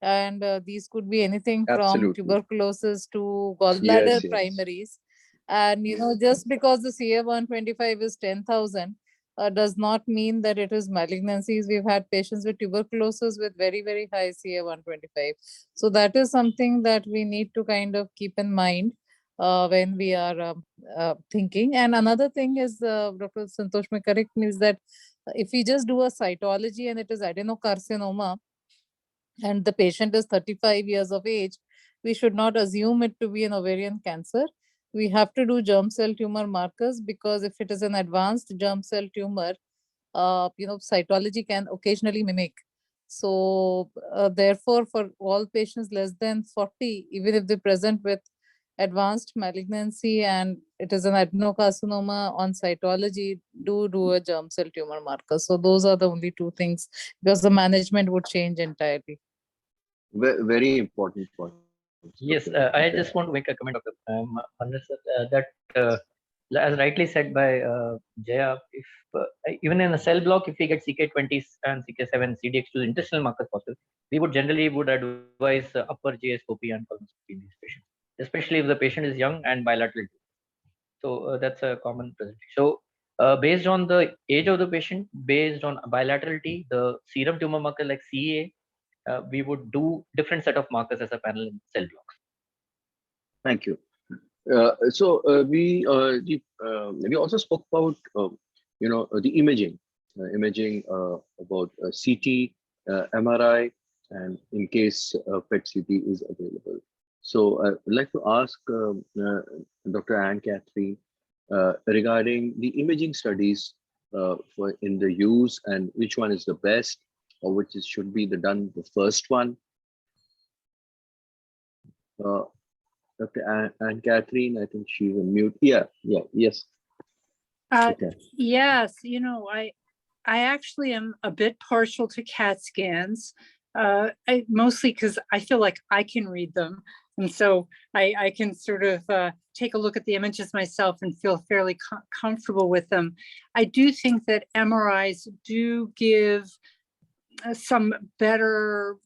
And these could be anything from tuberculosis to gallbladder primaries. And, just because the CA-125 is 10,000, does not mean that it is malignancies. We've had patients with tuberculosis with very, very high CA-125. So that is something that we need to kind of keep in mind when we are thinking. And another thing is, Dr. Santosh may correct me, is that if we just do a cytology and it is adenocarcinoma, and the patient is 35 years of age, we should not assume it to be an ovarian cancer. We have to do germ cell tumor markers, because if it is an advanced germ cell tumor, cytology can occasionally mimic. So therefore, for all patients less than 40, even if they present with advanced malignancy and it is an adenocarcinoma, on cytology, do a germ cell tumor marker. So those are the only two things, because the management would change entirely. Very important point. Yes, I just want to make a comment, Dr. Manas, that as rightly said by Jaya, if even in a cell block, if we get CK20 and CK7, CDX2 intestinal markers positive, we would advise upper GSCopy and colonoscopy in these patients, especially if the patient is young and bilateral. So that's a common presentation. So Based on the age of the patient, based on bilaterality, the serum tumor marker like CEA, we would do different set of markers as a panel in cell blocks. Thank you. We also spoke about the imaging, about CT, MRI, and in case PET CT is available. So I'd like to ask Dr. Anne Catherine regarding the imaging studies in the use, and which one is the best, or which should be the first one. Dr. Anne Catherine, I think she's on mute. Yes. Okay. Yes, I actually am a bit partial to CAT scans, mostly because I feel like I can read them. And so I can sort of take a look at the images myself and feel fairly comfortable with them. I do think that MRIs do give some better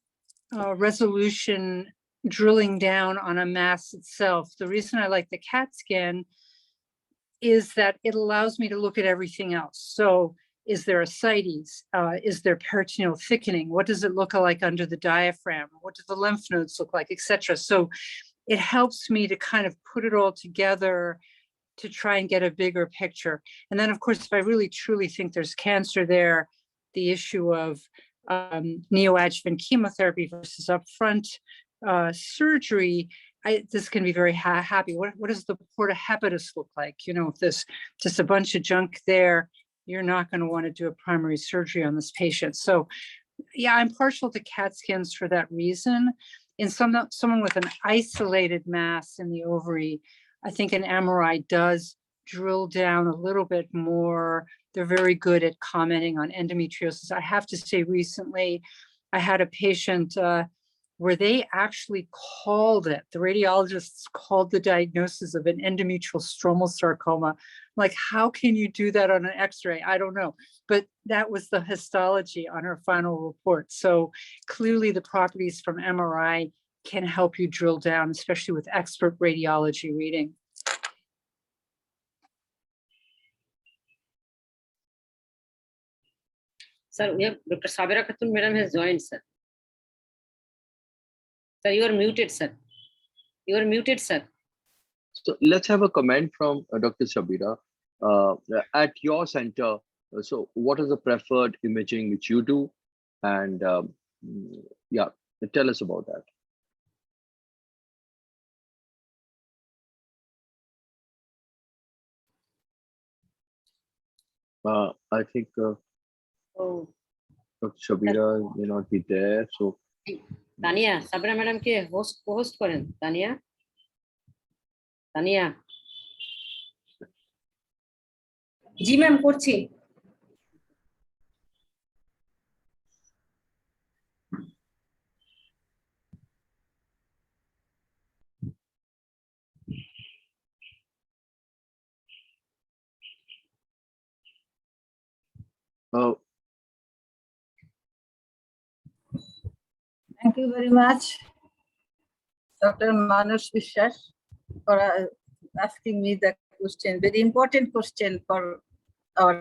resolution drilling down on a mass itself. The reason I like the CAT scan is that it allows me to look at everything else. So is there ascites? Is there peritoneal thickening? What does it look like under the diaphragm? What do the lymph nodes look like, etc.? So it helps me to kind of put it all together to try and get a bigger picture. And then, of course, if I really truly think there's cancer there, the issue of neoadjuvant chemotherapy versus upfront surgery, this can be very happy. What does the porta hepatis look like? If there's just a bunch of junk there, you're not going to want to do a primary surgery on this patient. So yeah, I'm partial to CAT scans for that reason. In someone with an isolated mass in the ovary, I think an MRI does drill down a little bit more. They're very good at commenting on endometriosis. I have to say, recently, I had a patient where they actually called it, the radiologists called the diagnosis of an endometrial stromal sarcoma. Like, how can you do that on an X-ray? I don't know, but that was the histology on her final report. So clearly the properties from MRI can help you drill down, especially with expert radiology reading. Sir, we have Dr. Sabira Khatun Madam has joined, sir. Sir, you are muted, sir. You are muted, sir. So let's have a comment from Dr. Sabira. At your center, so what is the preferred imaging which you do? And yeah, tell us about that. I think Dr. Sabira may not be there. So Tania, Sabira Madam ke host karen. Tania. G ma'am করছি। Thank you very much, Dr. Manush Vishwas, for asking me the question. Very important question for our.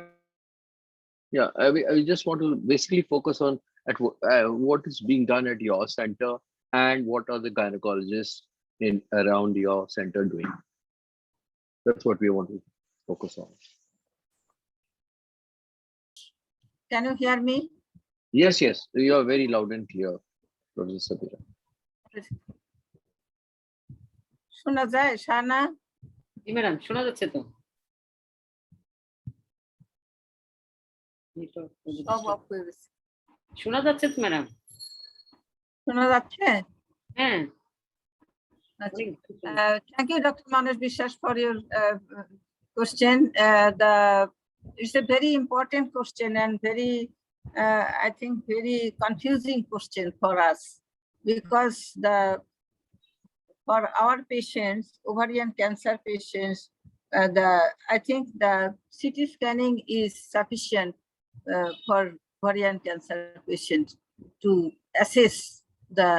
Yeah, I just want to basically focus on what is being done at your center and what are the gynecologists around your center doing. That's what we want to focus on. Can you hear me? Yes, you are very loud and clear, Professor Sabira. শোনা যায় শানা? জি madam, শোনা যাচ্ছে তো। সব of হয়ে গেছে। শোনা যাচ্ছে তো ম্যাডাম? শোনা যাচ্ছে? হ্যাঁ। Thank you, Dr. Manush Vishwas, for your question. It's a very important question and very, I think, very confusing question for us, because for our patients, ovarian cancer patients, I think the CT scanning is sufficient for ovarian cancer patients to assess the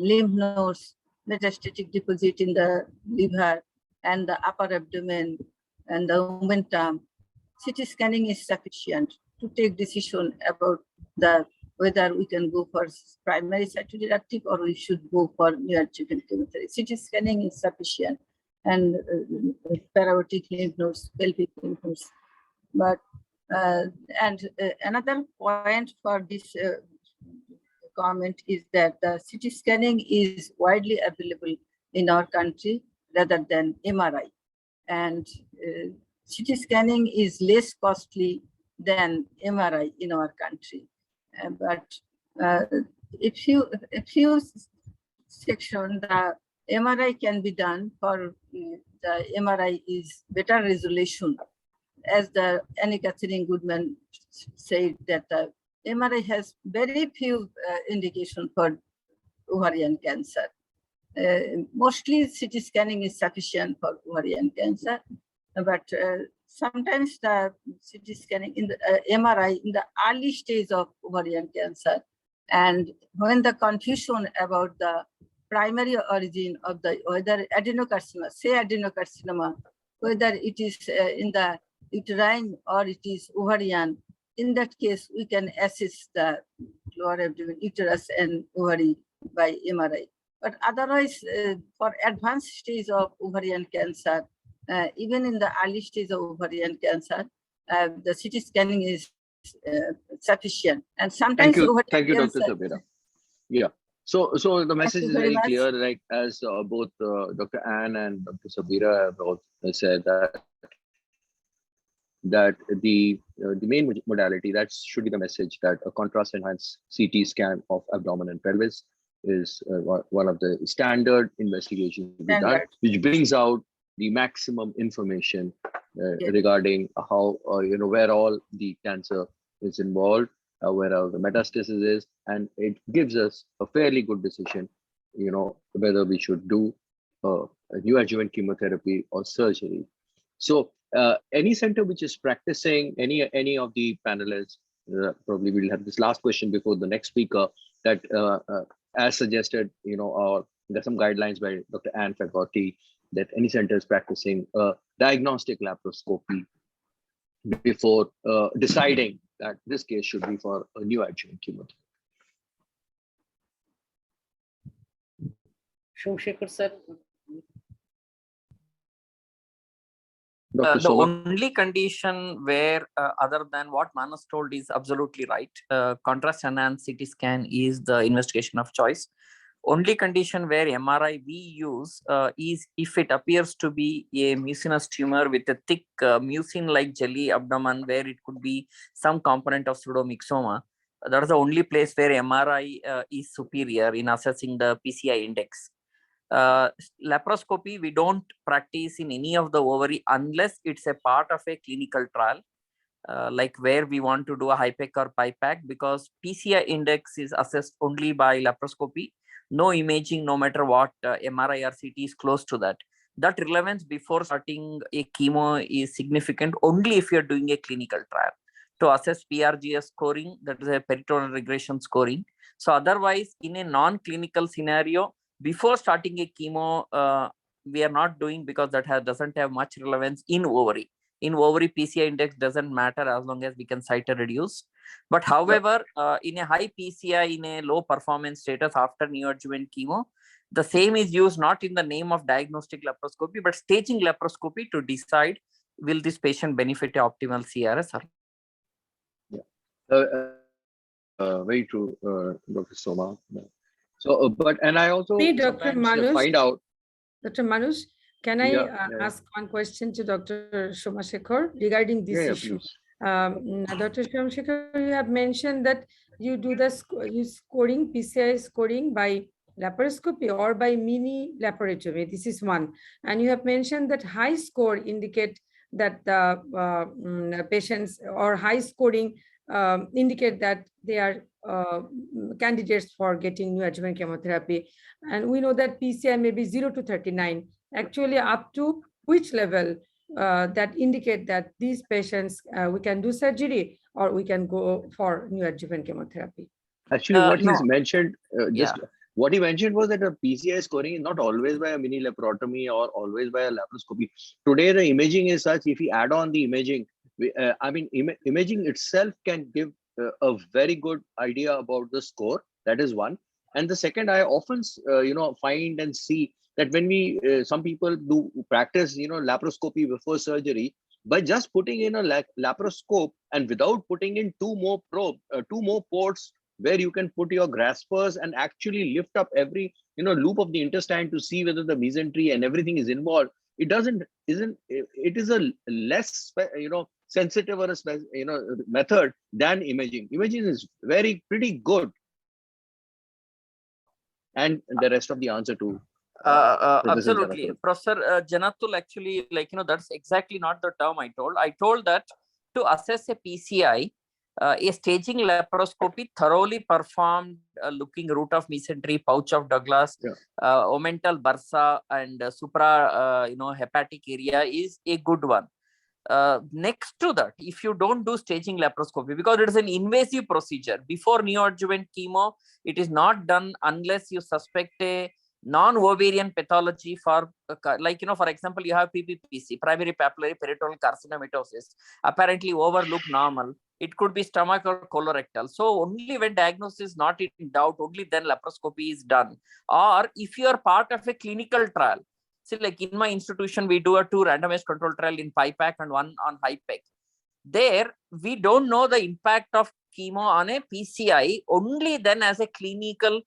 lymph nodes, metastatic deposit in the liver and the upper abdomen and the omentum, CT scanning is sufficient to take decision about whether we can go for primary cytoreductive or we should go for neoadjuvant chemotherapy. CT scanning is sufficient, and parabolic lymph nodes, pelvic lymph nodes. But another point for this comment is that the CT scanning is widely available in our country rather than MRI, and CT scanning is less costly than MRI in our country. But a few section, the MRI can be done for the MRI is better resolution. As the Annie Catherine Goodman said, that the MRI has very few indication for ovarian cancer. Mostly CT scanning is sufficient for ovarian cancer, but sometimes the CT scanning in the MRI in the early stage of ovarian cancer, and when the confusion about the primary origin of the whether adenocarcinoma, say adenocarcinoma, whether it is in the uterine or it is ovarian, in that case we can assess the lower abdomen, uterus and ovary by MRI. But otherwise, for advanced stage of ovarian cancer, even in the early stage of ovarian cancer, the CT scanning is sufficient. And sometimes Thank you, Dr. Sabira. Yeah. So the message is very clear, like as both Dr. Ann and Dr. Sabira have both said that the main modality, that should be the message, that a contrast enhanced CT scan of abdomen and pelvis is one of the standard investigations to be done, which brings out the maximum information regarding how where all the cancer is involved, where all the metastasis is, and it gives us a fairly good decision, whether we should do a neoadjuvant chemotherapy or surgery. So any center which is practicing, any of the panelists, probably we'll have this last question before the next speaker, that as suggested, or there's some guidelines by Dr. Ann Fagotti, that any center is practicing diagnostic laparoscopy before deciding that this case should be for a neoadjuvant chemotherapy. Somsekhar sir. The only condition where, other than what Manas told, is absolutely right. Contrast enhanced CT scan is the investigation of choice. Only condition where MRI we use is if it appears to be a mucinous tumor with a thick mucin-like jelly abdomen, where it could be some component of pseudomyxoma. That is the only place where MRI is superior in assessing the PCI index. Laparoscopy we don't practice in any of the ovary unless it's a part of a clinical trial, like where we want to do a HIPEC or PIPAC, because PCI index is assessed only by laparoscopy. No imaging, no matter what, MRI or CT is close to that. That relevance before starting a chemo is significant only if you're doing a clinical trial to assess PRGS scoring, that is a peritoneal regression scoring. So otherwise, in a non-clinical scenario, before starting a chemo, we are not doing, because that doesn't have much relevance in ovary. In ovary, PCI index doesn't matter as long as we can cyto reduce. But however, in a high PCI, in a low performance status after neoadjuvant chemo, the same is used not in the name of diagnostic laparoscopy, but staging laparoscopy to decide will this patient benefit optimal CRS or very true, Dr. Soma. So, and I also Dr. Manus, find out. Dr. Manus, can I ask one question to Dr. Somsekhar regarding this issue? Dr. Somsekhar, you have mentioned that you do the scoring, PCI scoring by laparoscopy or by mini laparotomy. This is one. And you have mentioned that high score indicate that the patients, or high scoring indicate that they are candidates for getting neoadjuvant chemotherapy. And we know that PCI may be 0 to 39. Actually, up to which level that indicate that these patients, we can do surgery or we can go for neoadjuvant chemotherapy? Actually, what he's mentioned, what he mentioned was that a PCI scoring is not always by a mini laparotomy or always by a laparoscopy. Today, the imaging is such, if we add on the imaging, I mean, imaging itself can give a very good idea about the score. That is one. And the second, I often, find and see that when some people do practice, laparoscopy before surgery, by just putting in a laparoscope and without putting in two more ports where you can put your graspers and actually lift up every, loop of the intestine to see whether the mesentery and everything is involved. It it is a less, sensitive or method than imaging. Imaging is pretty good. And the rest of the answer to Professor Absolutely. Janathur. Professor Janathul, actually, that's exactly not the term I told. I told that to assess a PCI, a staging laparoscopy thoroughly performed looking root of mesentery, pouch of Douglas, omental bursa, and supra, hepatic area is a good one. Next to that, if you don't do staging laparoscopy, because it is an invasive procedure, before neoadjuvant chemo, it is not done unless you suspect a non-ovarian pathology for, for example, you have PPPC, primary papillary peritoneal carcinomatosis, apparently overlook normal. It could be stomach or colorectal. So only when diagnosis is not in doubt, only then laparoscopy is done. Or if you are part of a clinical trial, see, like in my institution, we do a 2 randomized control trial in PIPAC and 1 on HIPEC. There, we don't know the impact of chemo on a PCI. Only then as a clinical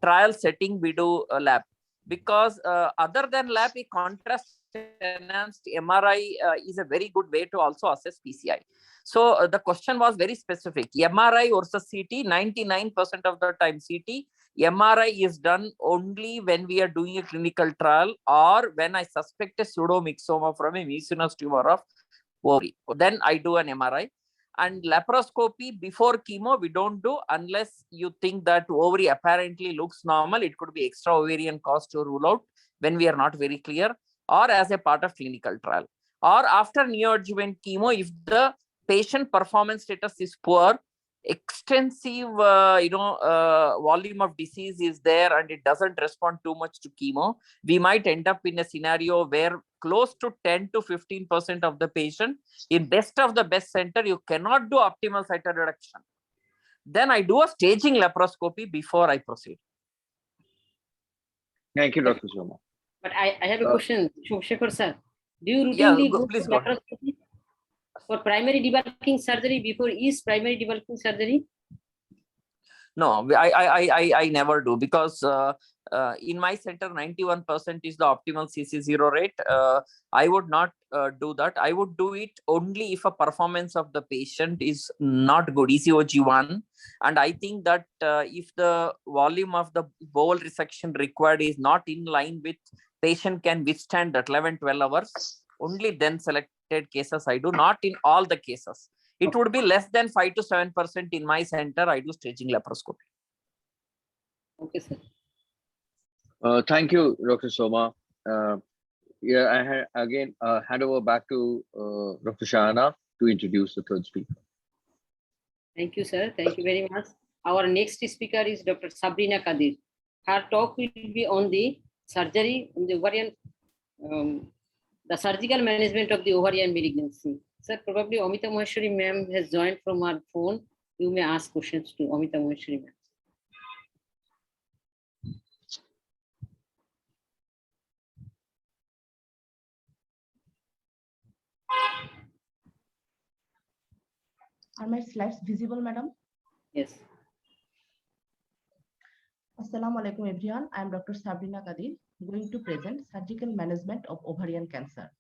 trial setting, we do a lab. Because other than lab, a contrast enhanced MRI is a very good way to also assess PCI. So the question was very specific. MRI versus CT, 99% of the time CT. MRI is done only when we are doing a clinical trial or when I suspect a pseudomyxoma from a mucinous tumor of ovary. Then I do an MRI. And laparoscopy before chemo, we don't do unless you think that ovary apparently looks normal. It could be extra ovarian cause to rule out when we are not very clear, or as a part of clinical trial. Or after neoadjuvant chemo, if the patient performance status is poor, extensive volume of disease is there and it doesn't respond too much to chemo, we might end up in a scenario where close to 10 to 15% of the patient, in best of the best center, you cannot do optimal cytoreduction. Then I do a staging laparoscopy before I proceed. Thank you, Dr. Soma. But I have a question, Shubhshekhar sir. Do you routinely go please to go ahead. laparoscopy for primary debulking surgery before each primary debulking surgery? No, I never do, because in my center 91% is the optimal CC0 rate. I would not do that. I would do it only if a performance of the patient is not good, ECOG1, and I think that if the volume of the bowel resection required is not in line with patient can withstand that 11-12 hours, only then selected cases I do, not in all the cases. It would be less than 5 to 7% in my center. I do staging laparoscopy. Okay, sir. Thank you, Dr. Soma. I again hand over back to Dr. Shahana to introduce the third speaker. Thank you, sir. Thank you very much. Our next speaker is Dr. Sabrina Kadir. Her talk will be on the surgery, on the ovarian, the surgical management of the ovarian malignancy. Sir, probably Amita Maheshwari ma'am has joined from her phone. You may ask questions to Amita Maheshwari ma'am. Are my slides visible, madam? Yes. Assalamu alaikum, everyone. I am Dr. Sabrina Kadir, going to present surgical management of ovarian cancer.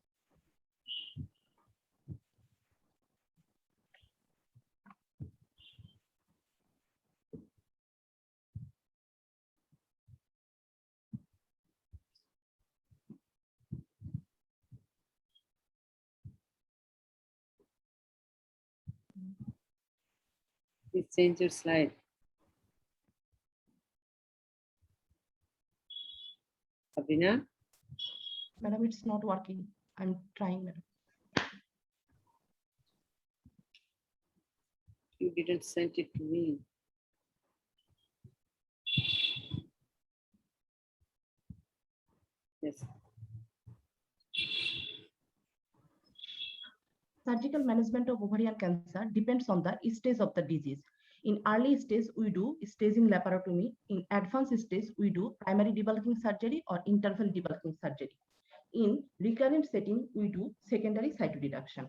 Please change your slide. Sabrina? Madam, it's not working. I'm trying, madam. You didn't send it to me. Yes. Surgical management of ovarian cancer depends on the stage of the disease. In early stage, we do staging laparotomy. In advanced stage, we do primary debulking surgery or interval debulking surgery. In recurrent setting, we do secondary cytoreduction.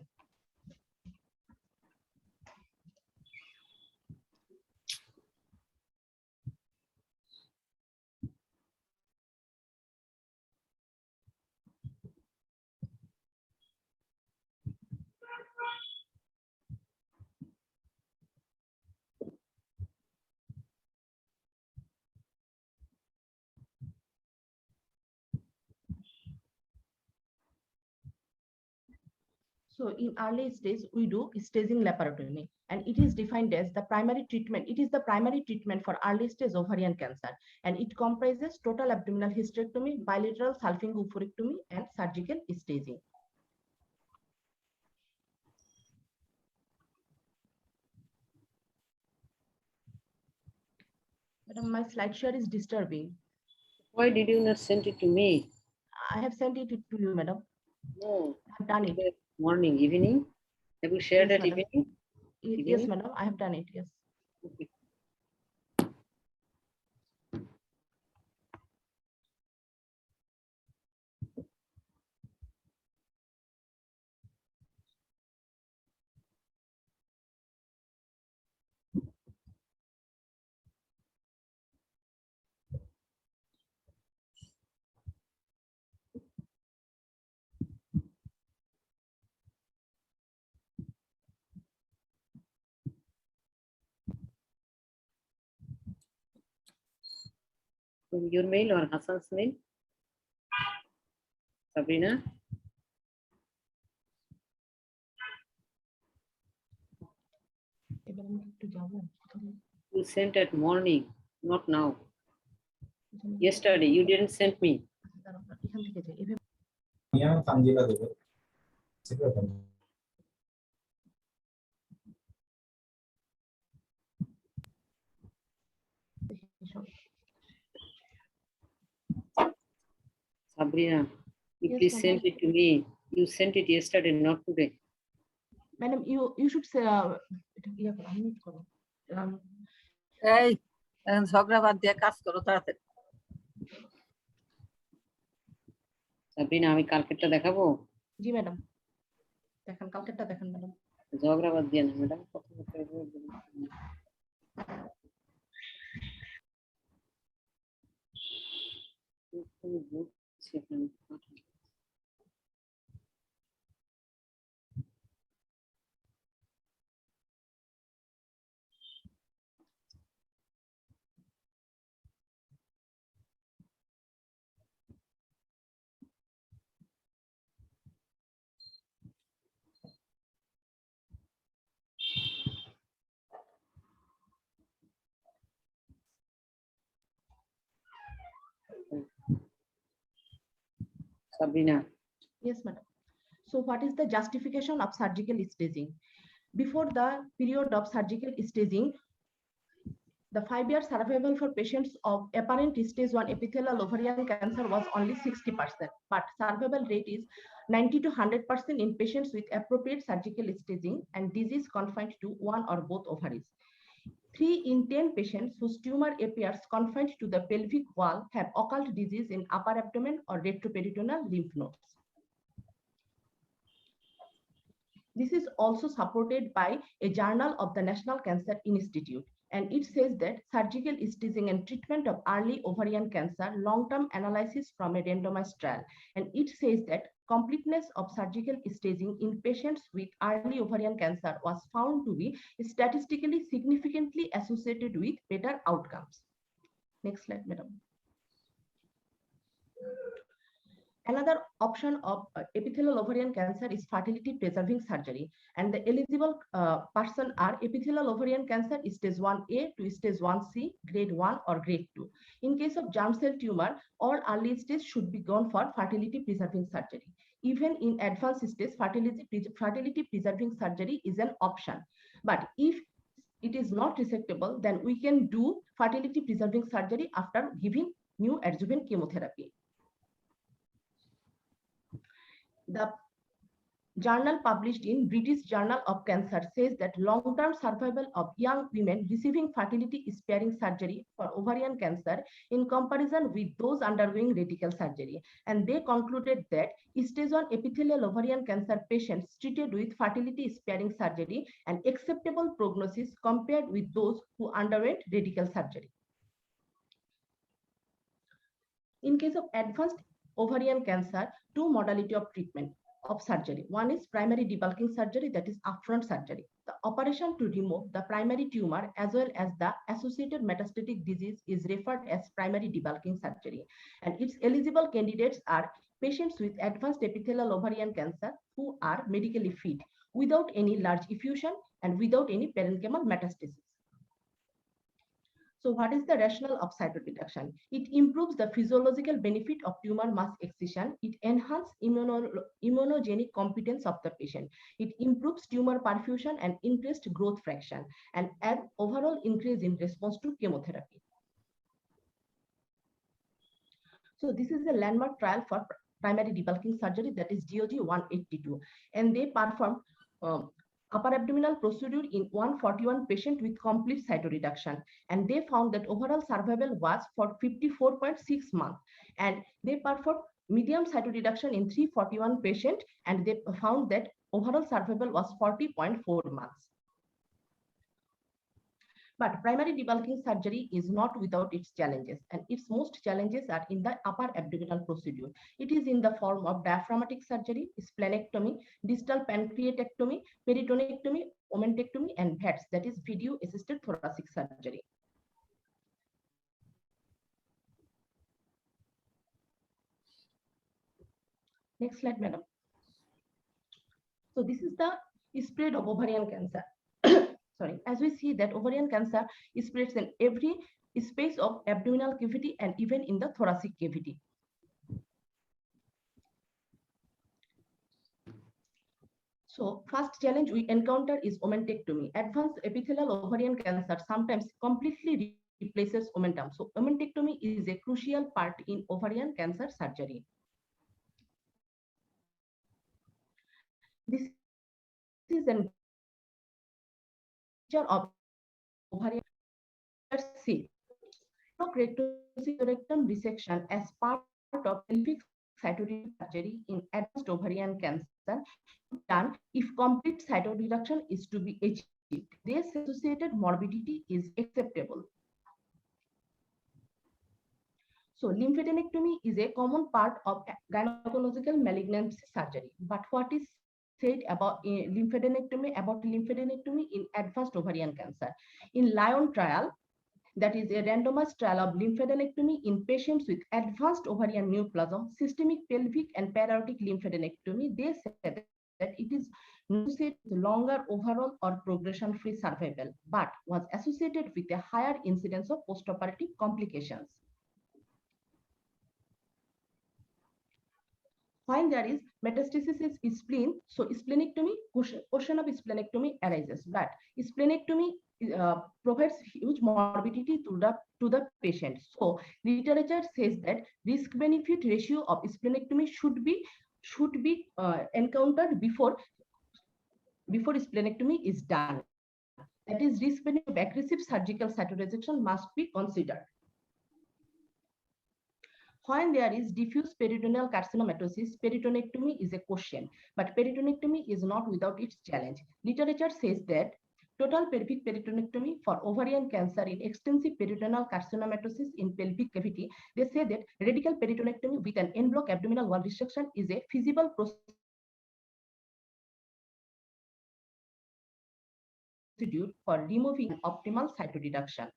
So in early stage, we do staging laparotomy, and it is defined as the primary treatment. It is the primary treatment for early stage ovarian cancer, and it comprises total abdominal hysterectomy, bilateral salpingo-oophorectomy, and surgical staging. Madam, my slide share is disturbing. Why did you not send it to me? I have sent it to you, madam. No. I've done it. Morning, evening? Have you shared Yes, at madam. evening? Yes, madam, I have done it, yes. Okay. From your mail or Hassan's mail? Sabrina? You sent at morning, not now. Yesterday, you didn't send me. Sabrina, you Yes, please madam. send it to me. You sent it yesterday, not today. Madam, you should say এই এখন ঝগড়া বাদ দিয়ে কাজ করো তাড়াতাড়ি। সাবরিনা, আমি কালকেরটা দেখাবো? জি ম্যাডাম, দেখেন কালকেরটা দেখেন ম্যাডাম। ঝগড়া বাদ দিয়ে না madam, Sabrina. Yes, madam. So what is the justification of surgical staging? Before the period of surgical staging, the 5-year survival for patients of apparent stage 1 epithelial ovarian cancer was only 60%, but survival rate is 90 to 100% in patients with appropriate surgical staging and disease confined to one or both ovaries. 3 in 10 patients whose tumor appears confined to the pelvic wall have occult disease in upper abdomen or retroperitoneal lymph nodes. This is also supported by a journal of the National Cancer Institute, and it says that surgical staging and treatment of early ovarian cancer long-term analysis from a randomized trial, and it says that completeness of surgical staging in patients with early ovarian cancer was found to be statistically significantly associated with better outcomes. Next slide, madam. Another option of epithelial ovarian cancer is fertility preserving surgery, and the eligible person are epithelial ovarian cancer stage 1A to stage 1C, grade 1 or grade 2. In case of germ cell tumor, all early stage should be gone for fertility preserving surgery. Even in advanced stage, fertility preserving surgery is an option. But if it is not resectable, then we can do fertility preserving surgery after giving new adjuvant chemotherapy. The journal published in British Journal of Cancer says that long-term survival of young women receiving fertility-sparing surgery for ovarian cancer in comparison with those undergoing radical surgery. And they concluded that stage 1 epithelial ovarian cancer patients treated with fertility-sparing surgery and acceptable prognosis compared with those who underwent radical surgery. In case of advanced ovarian cancer, two modality of treatment of surgery. One is primary debulking surgery, that is upfront surgery. The operation to remove the primary tumor as well as the associated metastatic disease is referred as primary debulking surgery. And its eligible candidates are patients with advanced epithelial ovarian cancer who are medically fit, without any large effusion and without any parenchymal metastasis. So what is the rationale of cytoreduction? It improves the physiological benefit of tumor mass excision. It enhances immunogenic competence of the patient. It improves tumor perfusion and increased growth fraction, and an overall increase in response to chemotherapy. So this is a landmark trial for primary debulking surgery, that is DOG 182, and they performed upper abdominal procedure in 141 patients with complete cytoreduction, and they found that overall survival was for 54.6 months, and they performed medium cytoreduction in 341 patients, and they found that overall survival was 40.4 months. But primary debulking surgery is not without its challenges, and its most challenges are in the upper abdominal procedure. It is in the form of diaphragmatic surgery, splenectomy, distal pancreatectomy, peritonectomy, omentectomy, and VATS, that is video-assisted thoracic surgery. Next slide, madam. So this is the spread of ovarian cancer. Sorry, as we see that ovarian cancer spreads in every space of abdominal cavity and even in the thoracic cavity. So first challenge we encounter is omentectomy. Advanced epithelial ovarian cancer sometimes completely replaces omentum. So omentectomy is a crucial part in ovarian cancer surgery. This is an picture of ovarian C. Rectum resection as part of pelvic cytoreduction surgery in advanced ovarian cancer done if complete cytoreduction is to be achieved. This associated morbidity is acceptable. So lymphadenectomy is a common part of gynecological malignancy surgery. But what is said about lymphadenectomy in advanced ovarian cancer? In LION trial, that is a randomized trial of lymphadenectomy in patients with advanced ovarian neoplasm, systemic pelvic and para-aortic lymphadenectomy, they said that it is associated with longer overall or progression-free survival, but was associated with a higher incidence of postoperative complications. When there is metastasis in spleen, so splenectomy, portion of splenectomy arises, but splenectomy provides huge morbidity to the patient. So literature says that risk-benefit ratio of splenectomy should be encountered before splenectomy is done. That is, risk-benefit of aggressive surgical cytoreduction must be considered. When there is diffuse peritoneal carcinomatosis, peritonectomy is a question, but peritonectomy is not without its challenge. Literature says that total pelvic peritonectomy for ovarian cancer in extensive peritoneal carcinomatosis in pelvic cavity, they say that radical peritonectomy with an en bloc abdominal wall resection is a feasible procedure for removing optimal cytoreduction.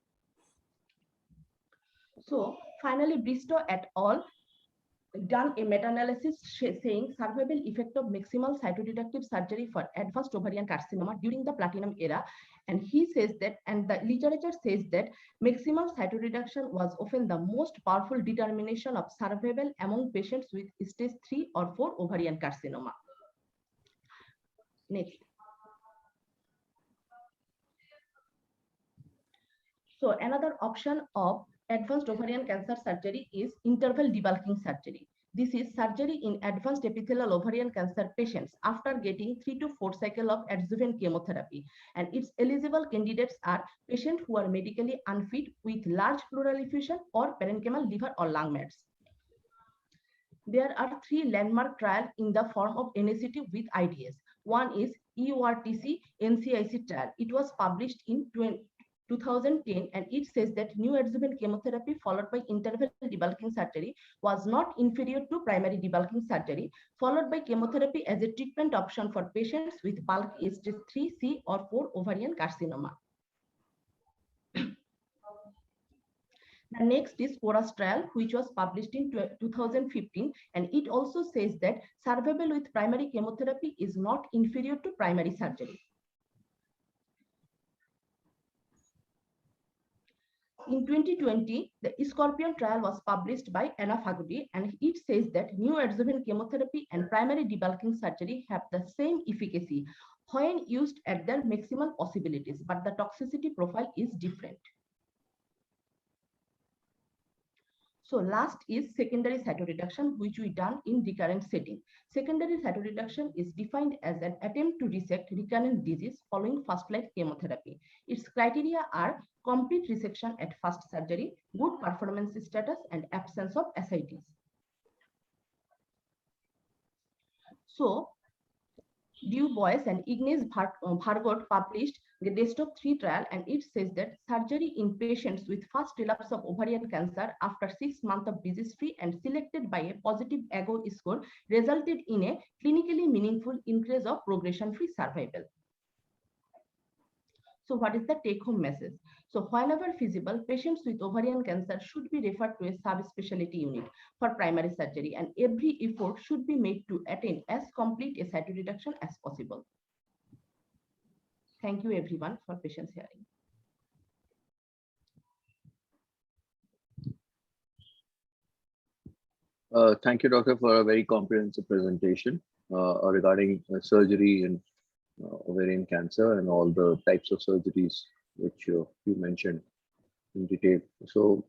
So finally, Bristow et al. Done a meta-analysis saying survival effect of maximal cytoreductive surgery for advanced ovarian carcinoma during the platinum era, and he says that, and the literature says that maximal cytoreduction was often the most powerful determination of survival among patients with stage 3 or 4 ovarian carcinoma. Next. So another option of advanced ovarian cancer surgery is interval debulking surgery. This is surgery in advanced epithelial ovarian cancer patients after getting 3 to 4 cycles of adjuvant chemotherapy. And its eligible candidates are patients who are medically unfit with large pleural effusion or parenchymal liver or lung mets. There are 3 landmark trials in the form of NACT with IDS. One is EORTC NCIC trial. It was published in 2010, and it says that neoadjuvant chemotherapy followed by interval debulking surgery was not inferior to primary debulking surgery, followed by chemotherapy as a treatment option for patients with bulk stage 3, C, or 4 ovarian carcinoma. The next is PORAS trial, which was published in 2015, and it also says that survival with primary chemotherapy is not inferior to primary surgery. In 2020, the Scorpion trial was published by Anna Fagudi, and it says that neoadjuvant chemotherapy and primary debulking surgery have the same efficacy when used at their maximal possibilities, but the toxicity profile is different. So last is secondary cytoreduction, which we done in recurrent setting. Secondary cytoreduction is defined as an attempt to resect recurrent disease following first-line chemotherapy. Its criteria are complete resection at first surgery, good performance status, and absence of ascites. So, Du Bois and Ignace Vargot published the Desktop 3 trial, and it says that surgery in patients with first relapse of ovarian cancer after 6 months of disease-free and selected by a positive AGO score resulted in a clinically meaningful increase of progression-free survival. So what is the take-home message? So whenever feasible, patients with ovarian cancer should be referred to a subspecialty unit for primary surgery, and every effort should be made to attain as complete a cytoreduction as possible. Thank you everyone for patience hearing. Thank you, Doctor, for a very comprehensive presentation regarding surgery and ovarian cancer and all the types of surgeries which you mentioned in detail. So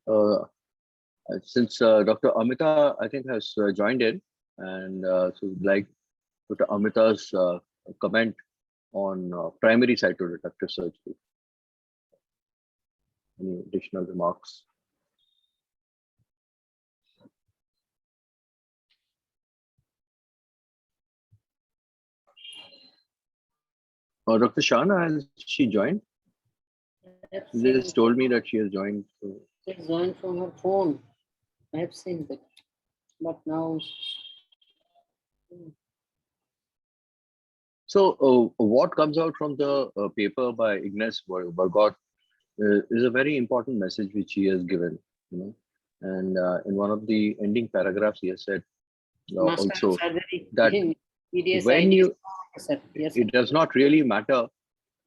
since Dr. Amita, I think, has joined in, and so we'd like Dr. Amita's comment on primary cytoreductive surgery. Any additional remarks? Dr. Shana, has she joined? She just told me that she has joined. So. She has joined from her phone. I have seen that, but now. So, what comes out from the paper by Ignace Vargot is a very important message which he has given. You know, and in one of the ending paragraphs, he has said also that when you, it does not really matter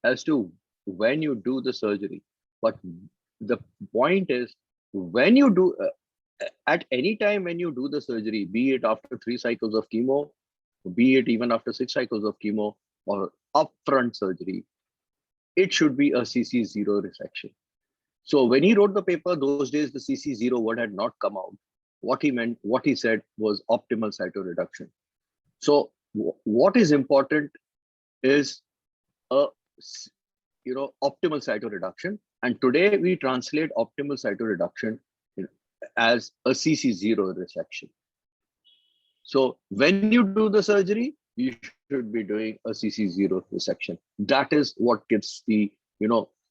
as to when you do the surgery, but the point is when you do at any time when you do the surgery, be it after 3 cycles of chemo, be it even after 6 cycles of chemo or upfront surgery, it should be a CC0 resection. So when he wrote the paper, those days the CC0 word had not come out. What he meant, what he said was optimal cytoreduction. So what is important is a optimal cytoreduction, and today we translate optimal cytoreduction as a CC0 resection. So when you do the surgery, you should be doing a CC0 resection. That is what gives the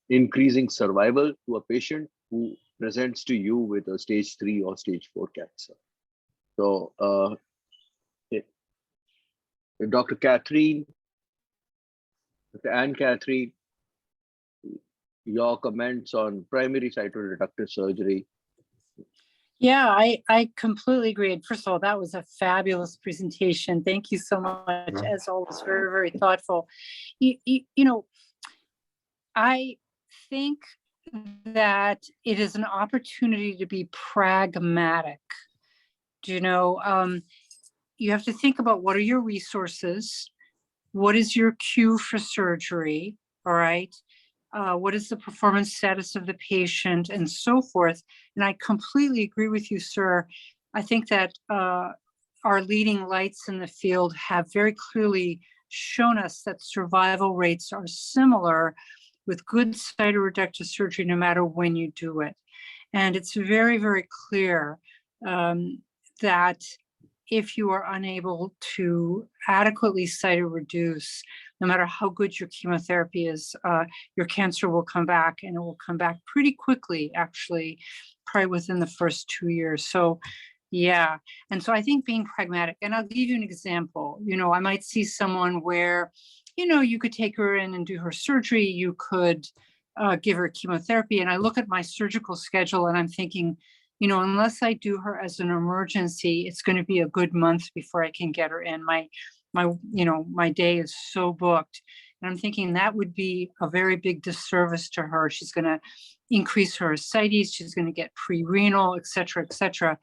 increasing survival to a patient who presents to you with a stage 3 or stage 4 cancer. So Dr. Anne-Catherine, your comments on primary cytoreductive surgery. Yeah, I completely agree. First of all, that was a fabulous presentation. Thank you so much. As always, very, very thoughtful. I think that it is an opportunity to be pragmatic. You have to think about what are your resources, what is your queue for surgery, all right? What is the performance status of the patient, and so forth. And I completely agree with you, sir. I think that our leading lights in the field have very clearly shown us that survival rates are similar with good cytoreductive surgery, no matter when you do it. And it's very, very clear that if you are unable to adequately cytoreduce, no matter how good your chemotherapy is, your cancer will come back, and it will come back pretty quickly, actually, probably within the first 2 years. So yeah, and so I think being pragmatic, and I'll give you an example. You know, I might see someone where, you know, you could take her in and do her surgery, you could give her chemotherapy, and I look at my surgical schedule and I'm thinking, you know, unless I do her as an emergency, it's going to be a good month before I can get her in. My day is so booked. And I'm thinking that would be a very big disservice to her. She's going to increase her ascites, she's going to get pre-renal, et cetera, et cetera.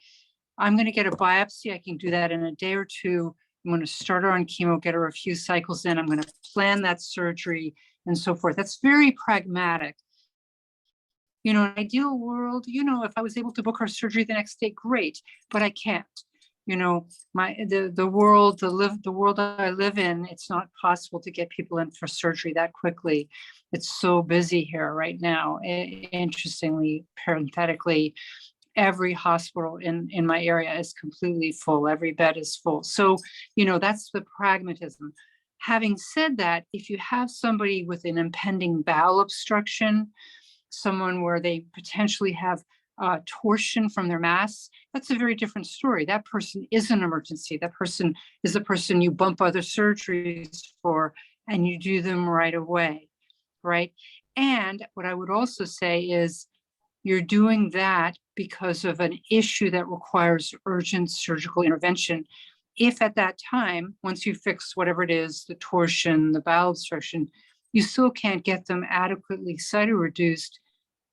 I'm going to get a biopsy. I can do that in a day or two. I'm going to start her on chemo, get her a few cycles in. I'm going to plan that surgery and so forth. That's very pragmatic. You know, in an ideal world, you know, if I was able to book her surgery the next day, great, but I can't. You know, the world I live in, it's not possible to get people in for surgery that quickly. It's so busy here right now. Interestingly, parenthetically, every hospital in my area is completely full. Every bed is full. So, you know, that's the pragmatism. Having said that, if you have somebody with an impending bowel obstruction, someone where they potentially have torsion from their mass, that's a very different story. That person is an emergency. That person is the person you bump other surgeries for, and you do them right away, right? And what I would also say is, you're doing that because of an issue that requires urgent surgical intervention. If at that time, once you fix whatever it is, the torsion, the bowel obstruction, you still can't get them adequately cytoreduced,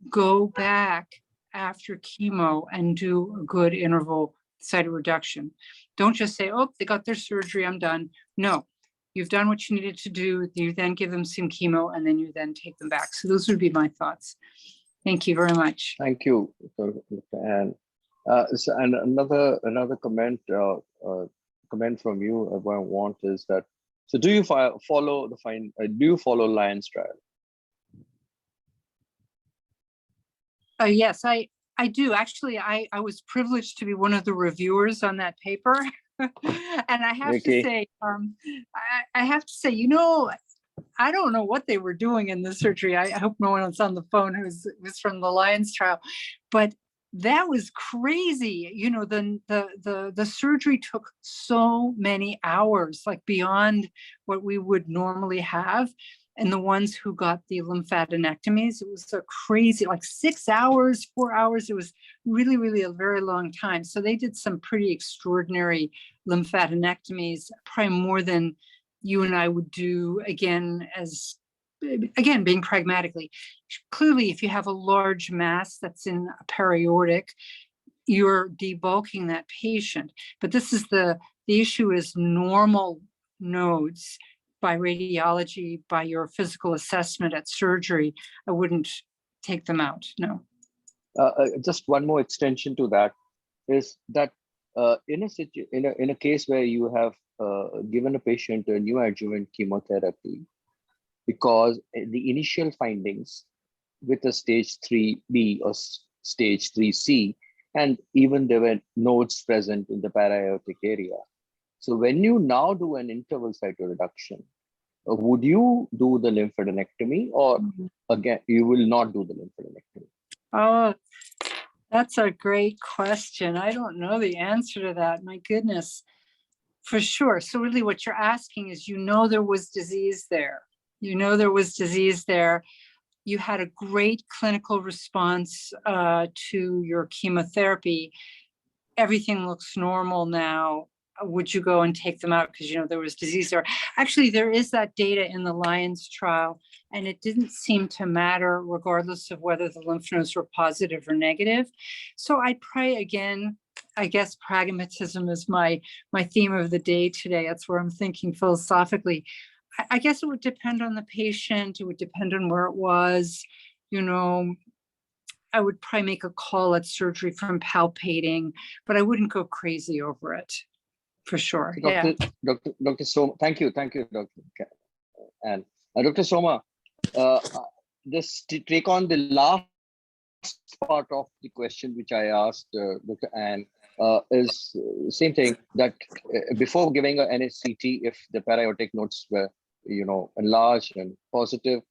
go back after chemo and do a good interval cytoreduction. Don't just say, oh, they got their surgery, I'm done. No, you've done what you needed to do. You then give them some chemo, and then you then take them back. So those would be my thoughts. Thank you very much. Thank you, Dr. Anne. And another comment from you I want is that, so do you follow Lion's trial? Yes, I do. Actually, I was privileged to be one of the reviewers on that paper. And I have to say, I have to say, you know, I don't know what they were doing in the surgery. I hope no one was on the phone who was from the Lions trial, but that was crazy. You know, the surgery took so many hours, like beyond what we would normally have. And the ones who got the lymphadenectomies, it was a crazy, like 6 hours, 4 hours. It was really, really a very long time. So they did some pretty extraordinary lymphadenectomies, probably more than you and I would do, again, being pragmatically. Clearly, if you have a large mass that's in a periortic, you're debulking that patient. But this is the issue is normal nodes by radiology, by your physical assessment at surgery. I wouldn't take them out, no. Just one more extension to that is that in a case where you have given a patient a neoadjuvant chemotherapy, because the initial findings with a stage 3B or stage 3C, and even there were nodes present in the para-aortic area. So when you now do an interval cytoreduction, would you do the lymphadenectomy, or again, you will not do the lymphadenectomy? Oh, that's a great question. I don't know the answer to that. My goodness, for sure. So really what you're asking is, you know, there was disease there. You know, there was disease there. You had a great clinical response to your chemotherapy. Everything looks normal now. Would you go and take them out because, you know, there was disease there? Actually, there is that data in the Lions trial, and it didn't seem to matter regardless of whether the lymph nodes were positive or negative. So I'd pray again. I guess pragmatism is my theme of the day today. That's where I'm thinking philosophically. I guess it would depend on the patient. It would depend on where it was. You know, I would probably make a call at surgery from palpating, but I wouldn't go crazy over it. for sure. So Yeah. Dr. Soma, thank you, Dr. And Dr. Soma, just to take on the last part of the question which I asked Dr. Anne, is same thing that before giving a NSCT, if the para-aortic nodes were, enlarged and positive,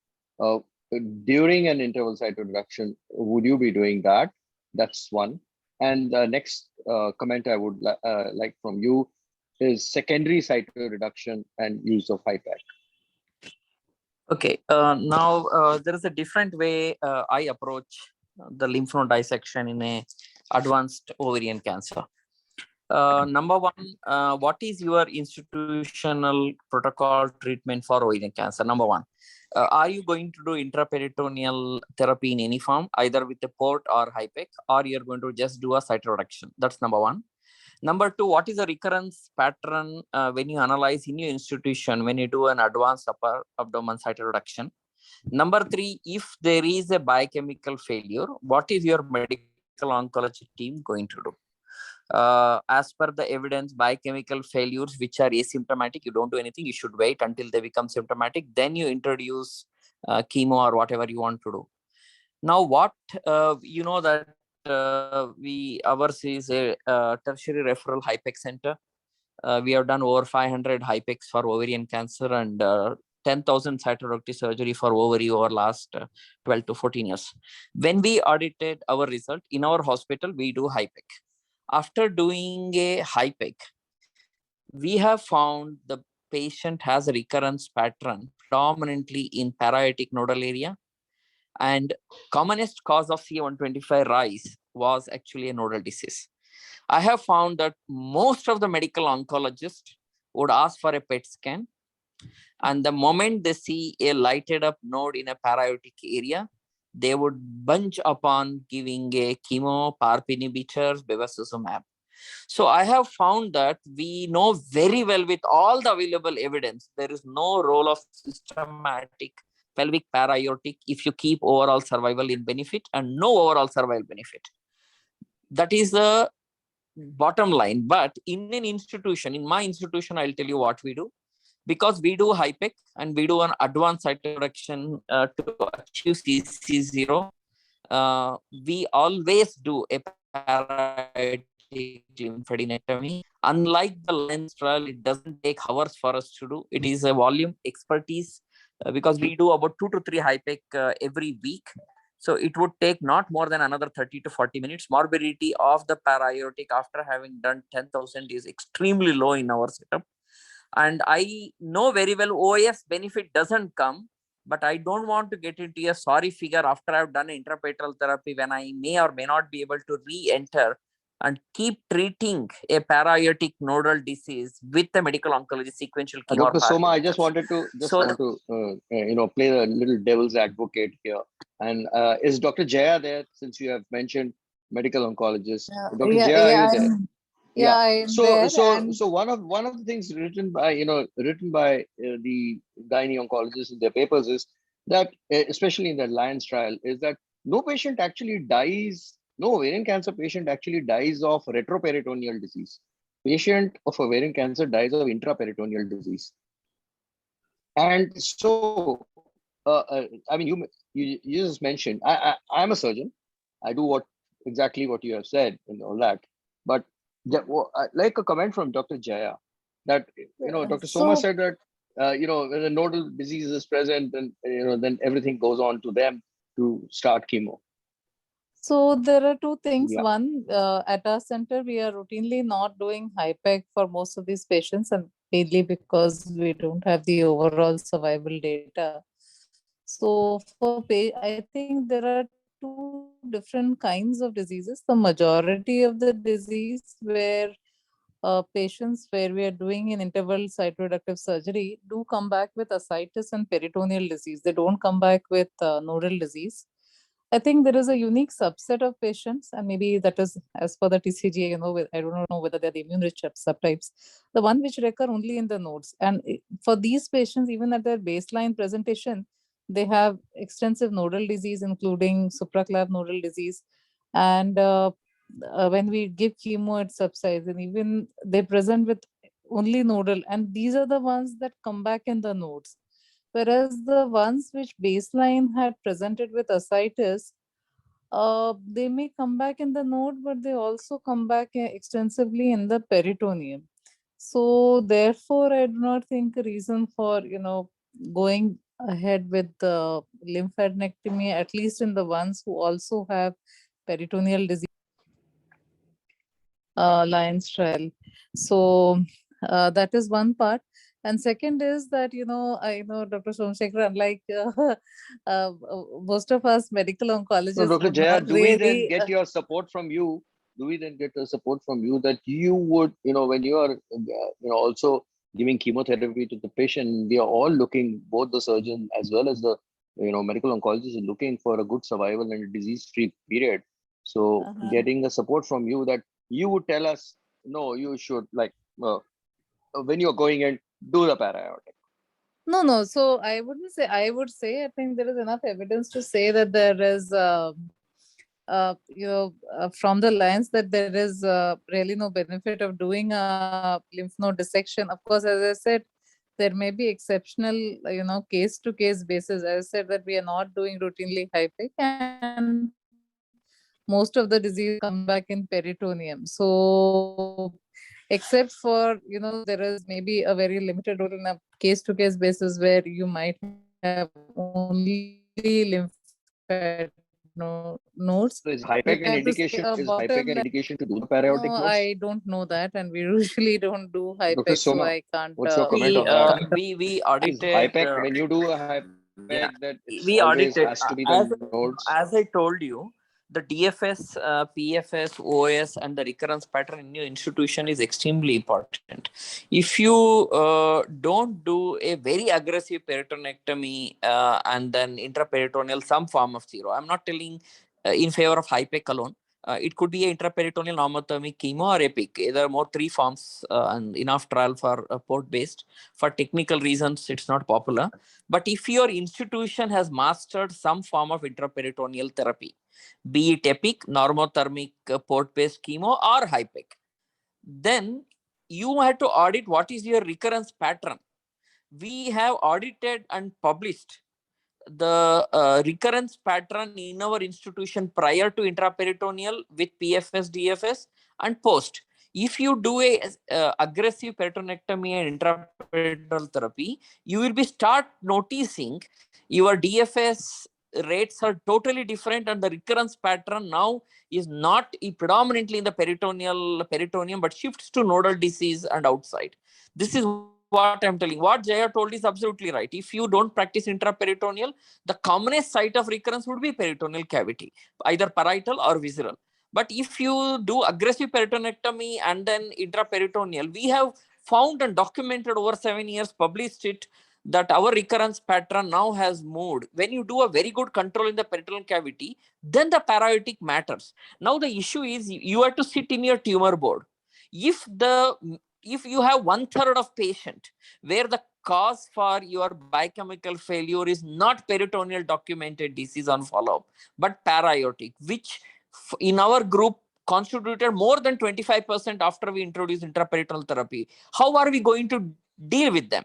during an interval cytoreduction, would you be doing that? That's one. And the next comment I would like from you is secondary cytoreduction and use of HIPEC. Okay, now there is a different way I approach the lymph node dissection in a advanced ovarian cancer. Number one, what is your institutional protocol treatment for ovarian cancer? Number one, are you going to do intraperitoneal therapy in any form, either with a port or HIPEC, or you're going to just do a cytoreduction? That's number one. Number two, what is the recurrence pattern when you analyze in your institution when you do an advanced upper abdomen cytoreduction? Number three, if there is a biochemical failure, what is your medical oncology team going to do? As per the evidence, biochemical failures which are asymptomatic, you don't do anything. You should wait until they become symptomatic. Then you introduce chemo or whatever you want to do. Now, what you know that ours is a tertiary referral HIPEC center. We have done over 500 HIPECs for ovarian cancer and 10,000 cytoreductive surgery for ovary over last 12 to 14 years. When we audited our result in our hospital, we do HIPEC. After doing a HIPEC, we have found the patient has a recurrence pattern predominantly in para-aortic nodal area, and commonest cause of CA125 rise was actually a nodal disease. I have found that most of the medical oncologists would ask for a PET scan, and the moment they see a lighted up node in a para-aortic area, they would bunch upon giving a chemo, PARP inhibitors, bevacizumab. So I have found that we know very well with all the available evidence, there is no role of systematic pelvic para-aortic if you keep overall survival in benefit and no overall survival benefit. That is the bottom line. But in an institution, in my institution, I'll tell you what we do. Because we do HIPEC and we do an advanced cytoreduction to achieve CC0, we always do a para-aortic lymphadenectomy. Unlike the lens trial, it doesn't take hours for us to do. It is a volume expertise because we do about 2 to 3 HIPEC every week. So it would take not more than another 30 to 40 minutes. Morbidity of the para-aortic after having done 10,000 is extremely low in our setup. And I know very well OAS benefit doesn't come, but I don't want to get into a sorry figure after I've done intrapetal therapy when I may or may not be able to re-enter and keep treating a para-aortic nodal disease with the medical oncology sequential chemo. Dr. Soma, I just wanted to play the little devil's advocate here. And is Dr. Jaya there? Since you have mentioned medical oncologist, Dr. Jaya, are you there? Yeah, So one of the things written by the gynae oncologists in their papers is that, especially in the Lions trial, is that no ovarian cancer patient actually dies of retroperitoneal disease. Patient of ovarian cancer dies of intraperitoneal disease. And so, I mean, you just mentioned, I'm a surgeon. I do exactly what you have said and all that, but like a comment from Dr. Jaya that, Dr. Soma said that, when a nodal disease is present, then everything goes on to them to start chemo. So there are two things. Yeah. One, at our center, we are routinely not doing HIPEC for most of these patients, and mainly because we don't have the overall survival data. So I think there are two different kinds of diseases. The majority of the disease where patients where we are doing an interval cytoreductive surgery do come back with ascites and peritoneal disease. They don't come back with nodal disease. I think there is a unique subset of patients, and maybe that is as per the TCGA, I don't know whether they're the immune-rich subtypes, the one which recur only in the nodes. And for these patients, even at their baseline presentation, they have extensive nodal disease, including supraclav nodal disease. And when we give chemo, it subsides, and even they present with only nodal, and these are the ones that come back in the nodes. Whereas the ones which baseline had presented with ascites, they may come back in the node, but they also come back extensively in the peritoneum. So therefore, I do not think a reason for, going ahead with the lymphadenectomy, at least in the ones who also have peritoneal disease, Lions trial. So that is one part. And second is that, I know Dr. Somsekhar, unlike most of us medical So, oncologists Dr. would Jaya, not do we then really, get your support from you? Do we then get a support from you that you would, when you are, also giving chemotherapy to the patient, we are all looking, both the surgeon as well as the, medical oncologist is looking for a good survival and a disease-free period. So, getting the support from you that you would tell us, no, you should when you're going and do the para-aortic. no. So I wouldn't say, I would say, I think there is enough evidence to say that there is, from the lines that there is really no benefit of doing a lymph node dissection. Of course, as I said, there may be exceptional, case to case basis. As I said that we are not doing routinely HIPIC, and most of the disease comes back in peritoneum. So except for, there is maybe a very limited role in a case to case basis where you might have only lymph nodes. So is If HIPEC I an have to say indication? a Is HIPEC an bottom line, indication to do the no, para-aortic nodes? I don't know that, and we usually don't do Dr. HIPEC, so Soma, I can't. what's your comment on that? We Is audited. HIPEC, when you do a HIPEC, Yeah, that it's we always audited. has to be the nodes? As I told you, the DFS, PFS, OS, and the recurrence pattern in your institution is extremely important. If you don't do a very aggressive peritonectomy and then intraperitoneal, some form of zero, I'm not telling in favor of HIPEC alone. It could be an intraperitoneal normothermic chemo or EPIC. There are more three forms and enough trial for port-based. For technical reasons, it's not popular. But if your institution has mastered some form of intraperitoneal therapy, be it EPIC, normothermic port-based chemo, or HIPEC, then you have to audit what is your recurrence pattern. We have audited and published the recurrence pattern in our institution prior to intraperitoneal with PFS, DFS, and post. If you do a aggressive peritonectomy and intraperitoneal therapy, you will be start noticing your DFS rates are totally different, and the recurrence pattern now is not predominantly in the peritoneum, but shifts to nodal disease and outside. This is what I'm telling. What Jaya told is absolutely right. If you don't practice intraperitoneal, the commonest site of recurrence would be peritoneal cavity, either parietal or visceral. But if you do aggressive peritonectomy and then intraperitoneal, we have found and documented over 7 years, published it, that our recurrence pattern now has moved. When you do a very good control in the peritoneal cavity, then the para-aortic matters. Now the issue is you have to sit in your tumor board. If you have 1/3 of patient where the cause for your biochemical failure is not peritoneal documented disease on follow-up, but para-aortic, which in our group constituted more than 25% after we introduced intraperitoneal therapy, how are we going to deal with them?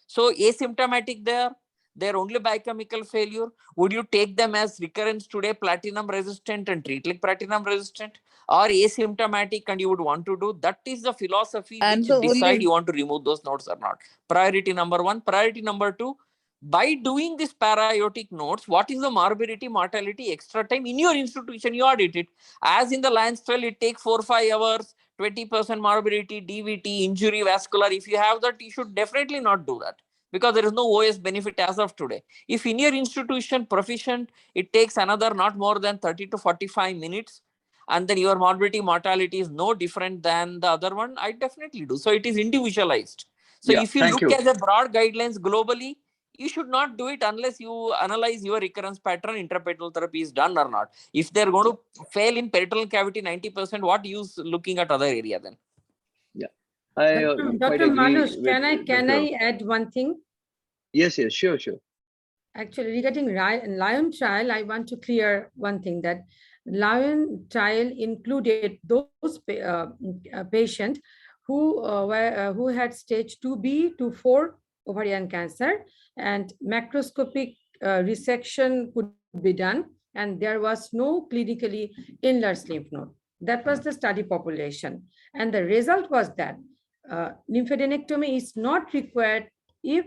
So asymptomatic they're only biochemical failure. Would you take them as recurrence today, platinum resistant, and treat like platinum resistant, or asymptomatic and you would want to do? That is the philosophy and which the decide only you want to remove those nodes or not. Priority number one. Priority number two, by doing this para-aortic nodes, what is the morbidity, mortality, extra time in your institution? You audit it. As in the Lions trial, it takes 4-5 hours, 20% morbidity, DVT, injury, vascular. If you have that, you should definitely not do that, because there is no OS benefit as of today. If in your institution proficient, it takes another not more than 30 to 45 minutes, and then your morbidity, mortality is no different than the other one, I definitely do. So it is individualized. So Yeah, if you thank look you. at the broad guidelines globally, you should not do it unless you analyze your recurrence pattern, intraperitoneal therapy is done or not. If they're going to fail in peritoneal cavity 90%, what use looking at other area then? Yeah, I quite Dr. agree Manush, with can I add one thing? Yes, sure. Actually, regarding Lion trial, I want to clear one thing, that Lion trial included those patients who had stage 2B to 4 ovarian cancer, and macroscopic resection could be done, and there was no clinically enlarged lymph node. That was the study population. And the result was that lymphadenectomy is not required if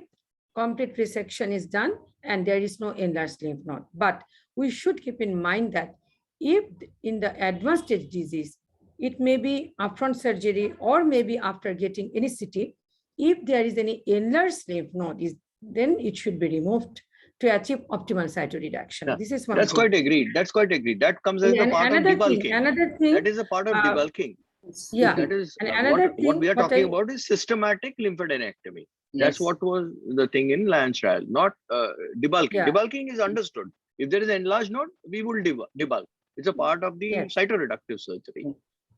complete resection is done and there is no enlarged lymph node. But we should keep in mind that if in the advanced stage disease, it may be upfront surgery or maybe after getting any CT, if there is any enlarged lymph node, then it should be removed to achieve optimal cytoreduction. Yeah, This is one that's thing. quite agreed. That's quite agreed. That comes as a part of debulking. Another thing. That is a part of debulking. Yeah. That is And another what we are talking I, about is systematic lymphadenectomy. Yes. That's what was the thing in Lions trial, not debulking. Yeah. Debulking is understood. If there is enlarged node, we will debulk. It's a part of the Yes. cytoreductive surgery.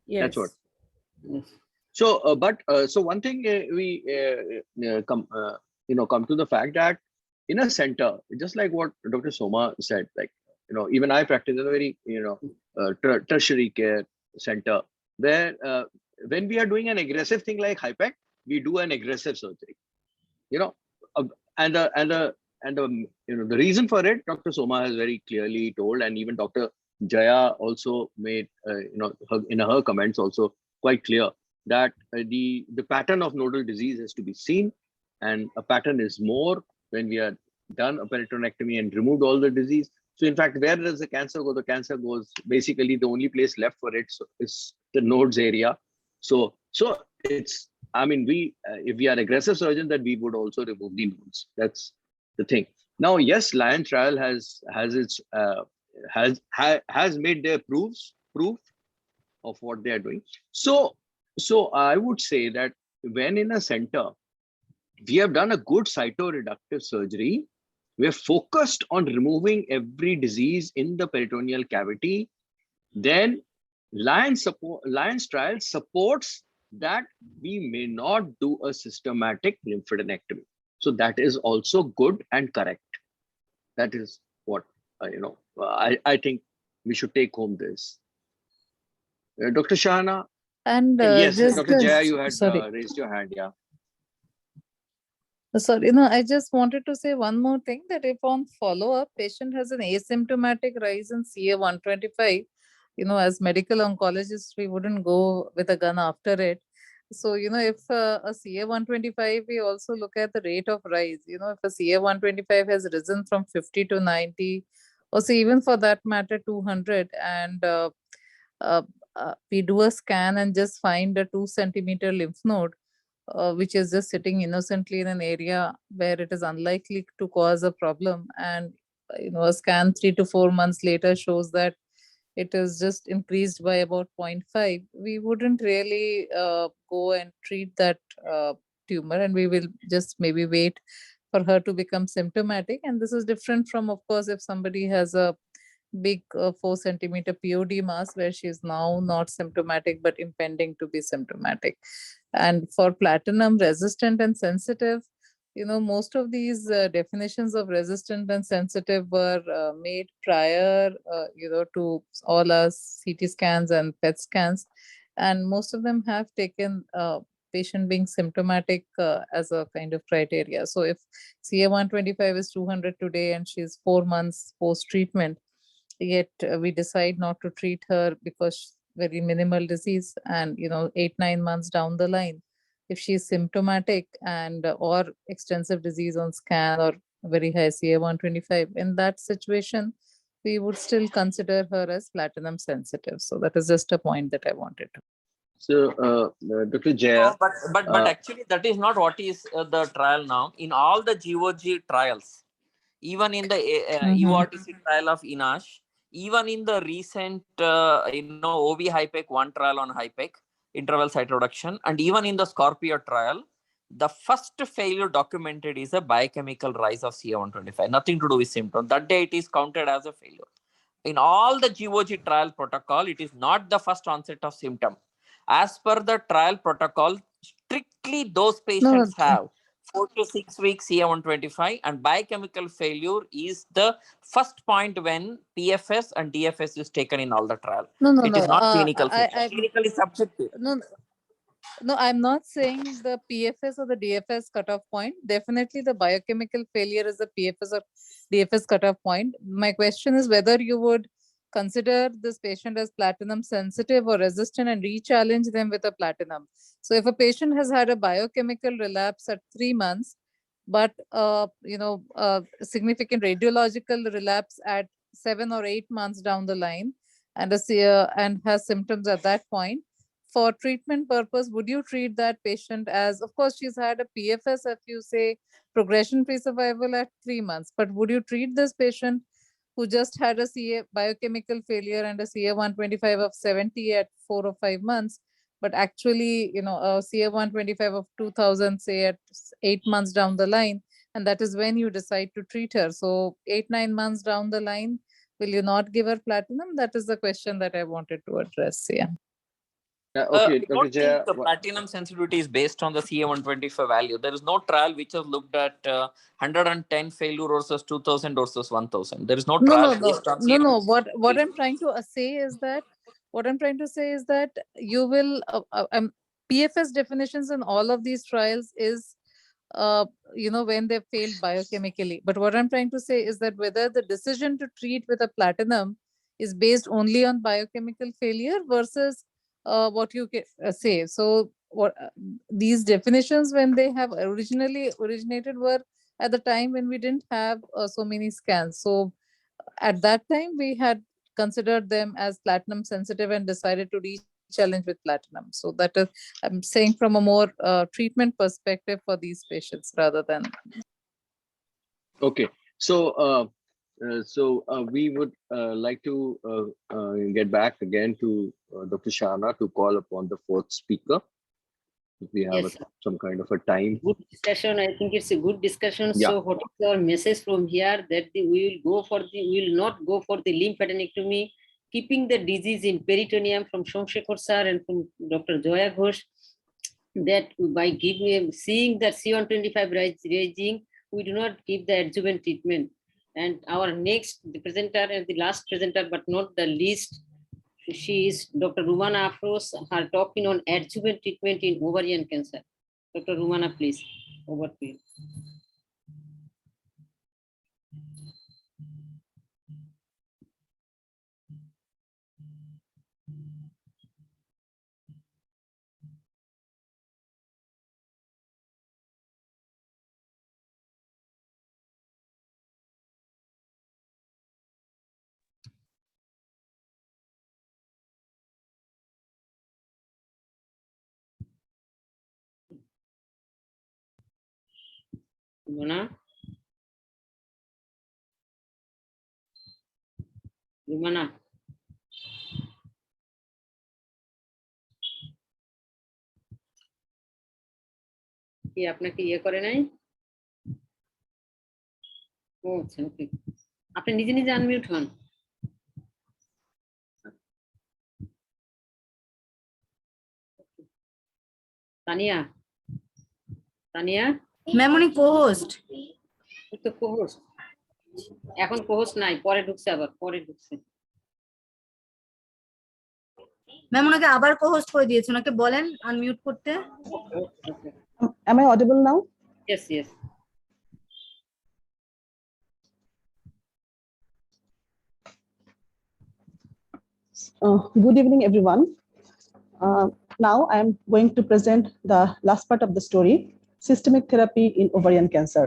Yes. That's what. Yes. So, so one thing we come to the fact that in a center, just like what Dr. Soma said, like, even I practice in a very, tertiary care center where when we are doing an aggressive thing like HIPEC, we do an aggressive surgery, and the reason for it, Dr. Soma has very clearly told, and even Dr. Jaya also made, in her comments also quite clear that the pattern of nodal disease has to be seen, and a pattern is more when we are done a peritoneectomy and removed all the disease. So in fact, where does the cancer go? The cancer goes basically the only place left for it is the nodes area. So it's, I mean, if we are aggressive surgeons, that we would also remove the nodes. That's the thing. Now, yes, Lion trial has made their proof of what they are doing. So I would say that when in a center, we have done a good cytoreductive surgery, we are focused on removing every disease in the peritoneal cavity, then Lions trial supports that we may not do a systematic lymphadenectomy. So that is also good and correct. That is what, I think we should take home this. Dr. Shahana? And yes, just Dr. Jaya, you had raised your hand, yeah. Sorry, I just wanted to say one more thing, that if on follow-up, patient has an asymptomatic rise in CA-125, as medical oncologists, we wouldn't go with a gun after it. So, if a CA-125, we also look at the rate of rise. If a CA-125 has risen from 50 to 90, or say even for that matter, 200, and we do a scan and just find a 2-centimeter lymph node, which is just sitting innocently in an area where it is unlikely to cause a problem. And, a scan 3 to 4 months later shows that it is just increased by about 0.5. We wouldn't really go and treat that tumor, and we will just maybe wait for her to become symptomatic. And this is different from, of course, if somebody has a big 4-centimeter POD mass where she is now not symptomatic but impending to be symptomatic. And for platinum resistant and sensitive, most of these definitions of resistant and sensitive were made prior, to all our CT scans and PET scans. And most of them have taken patient being symptomatic as a kind of criteria. So if CA-125 is 200 today and she's 4 months post-treatment, yet we decide not to treat her because very minimal disease, and 8-9 months down the line, if she is symptomatic and or extensive disease on scan or very high CA-125, in that situation we would still consider her as platinum sensitive. So that is just a point that I wanted to. So Dr. Jaya, but actually that is not what is the trial now. In all the GOG trials, even in the EORTC trial of INASH, even in the recent OV HIPEC 1 trial on HIPEC, interval cytoreduction, and even in the Scorpio trial, the first failure documented is a biochemical rise of CA-125, nothing to do with symptom. That day it is counted as a failure. In all the GOG trial protocol, it is not the first onset of symptom. As per the trial protocol, strictly those patients have 4 to 6 weeks CA-125, and biochemical failure is the first point when PFS and DFS is taken in all the trial. It is not clinical. Clinical is subjective. No, I'm not saying the PFS or the DFS cutoff point. Definitely the biochemical failure is the PFS or DFS cutoff point. My question is whether you would consider this patient as platinum sensitive or resistant and re-challenge them with a platinum. So if a patient has had a biochemical relapse at 3 months, but significant radiological relapse at 7 or 8 months down the line, and and has symptoms at that point, for treatment purpose, would you treat that patient as, of course, she's had a PFS, if you say progression-free survival at 3 months, but would you treat this patient who just had a CA biochemical failure and a CA 125 of 70 at 4 or 5 months, but actually, a CA 125 of 2000, say at 8 months down the line, and that is when you decide to treat her. So 8-9 months down the line, will you not give her platinum? That is the question that I wanted to address. Yeah. Yeah, okay, I Dr. don't Jaya. think the platinum sensitivity is based on the CA125 value. There is no trial which has looked at 110 failure versus 2000 versus 1000. There is no trial based on No. What I'm trying to say is that you will PFS definitions in all of these trials is when they failed biochemically. But what I'm trying to say is that whether the decision to treat with a platinum is based only on biochemical failure versus what you say. So what these definitions, when they have originally originated, were at the time when we didn't have so many scans. So at that time we had considered them as platinum sensitive and decided to re-challenge with platinum. So that is, I'm saying from a more treatment perspective for these patients rather than. Okay, so we would like to get back again to Dr. Shana to call upon the fourth speaker. If we have Yes. some kind of a time. Good discussion. I think it's a good discussion. Yeah. So what is our message from here? That we will not go for the lymphadenectomy, keeping the disease in peritoneum from Somshekhar sir and from Dr. Joya Ghosh. That by seeing the C125 rising, we do not give the adjuvant treatment. And our next presenter and the last presenter, but not the least, she is Dr. Rumana Afros, her talking on adjuvant treatment in ovarian cancer. Dr. Rumana, please, over to you. Rumana? Rumana? কি আপনাকে ইয়ে করে নাই? ও আচ্ছা, ওকে। আপনি নিজে নিজে unmute হন। তানিয়া? তানিয়া? ম্যাম উনি কো-হোস্ট। তো কো-হোস্ট। এখন কো-হোস্ট নাই, পরে ঢুকছে আবার, পরে ঢুকছে। ম্যাম ওনাকে আবার কো-হোস্ট করে দিয়েছে, ওনাকে বলেন আনমিউট করতে। Am I audible now? Yes, yes. Good evening, everyone. Now I am going to present the last part of the story, systemic therapy in ovarian cancer.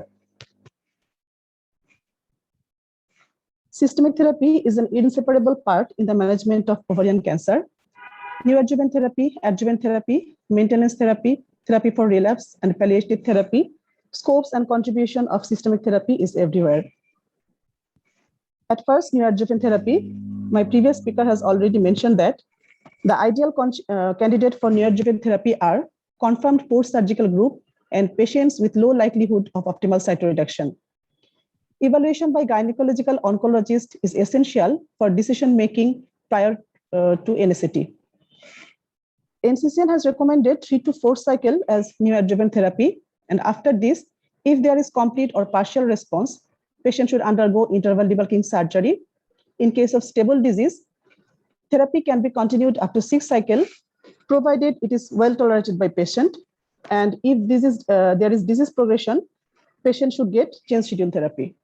Systemic therapy is an inseparable part in the management of ovarian cancer. Neoadjuvant therapy, adjuvant therapy, maintenance therapy, therapy for relapse, and palliative therapy, scopes and contribution of systemic therapy is everywhere. At first, neoadjuvant therapy, my previous speaker has already mentioned that the ideal candidate for neoadjuvant therapy are confirmed post-surgical group and patients with low likelihood of optimal cytoreduction. Evaluation by gynecological oncologist is essential for decision-making prior to NSAT. NCCN has recommended 3 to 4 cycle as neoadjuvant therapy, and after this, if there is complete or partial response, patient should undergo interval debulking surgery. In case of stable disease, therapy can be continued up to 6 cycles provided it is well tolerated by patient. And if there is disease progression, patient should get change schedule therapy.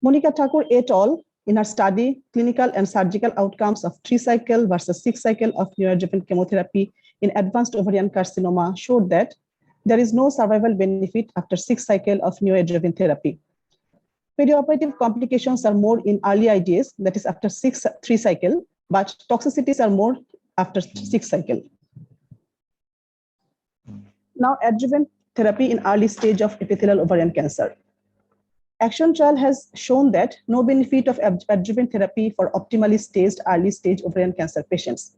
Monica Thakur et al. In her study, Clinical and Surgical Outcomes of 3-cycle versus 6-cycle of neoadjuvant chemotherapy in advanced ovarian carcinoma showed that there is no survival benefit after 6-cycle of neoadjuvant therapy. Perioperative complications are more in early IDS, that is after 3-cycle, but toxicities are more after 6-cycle. Now, adjuvant therapy in early stage of epithelial ovarian cancer. ACTION trial has shown that no benefit of adjuvant therapy for optimally staged early stage ovarian cancer patients.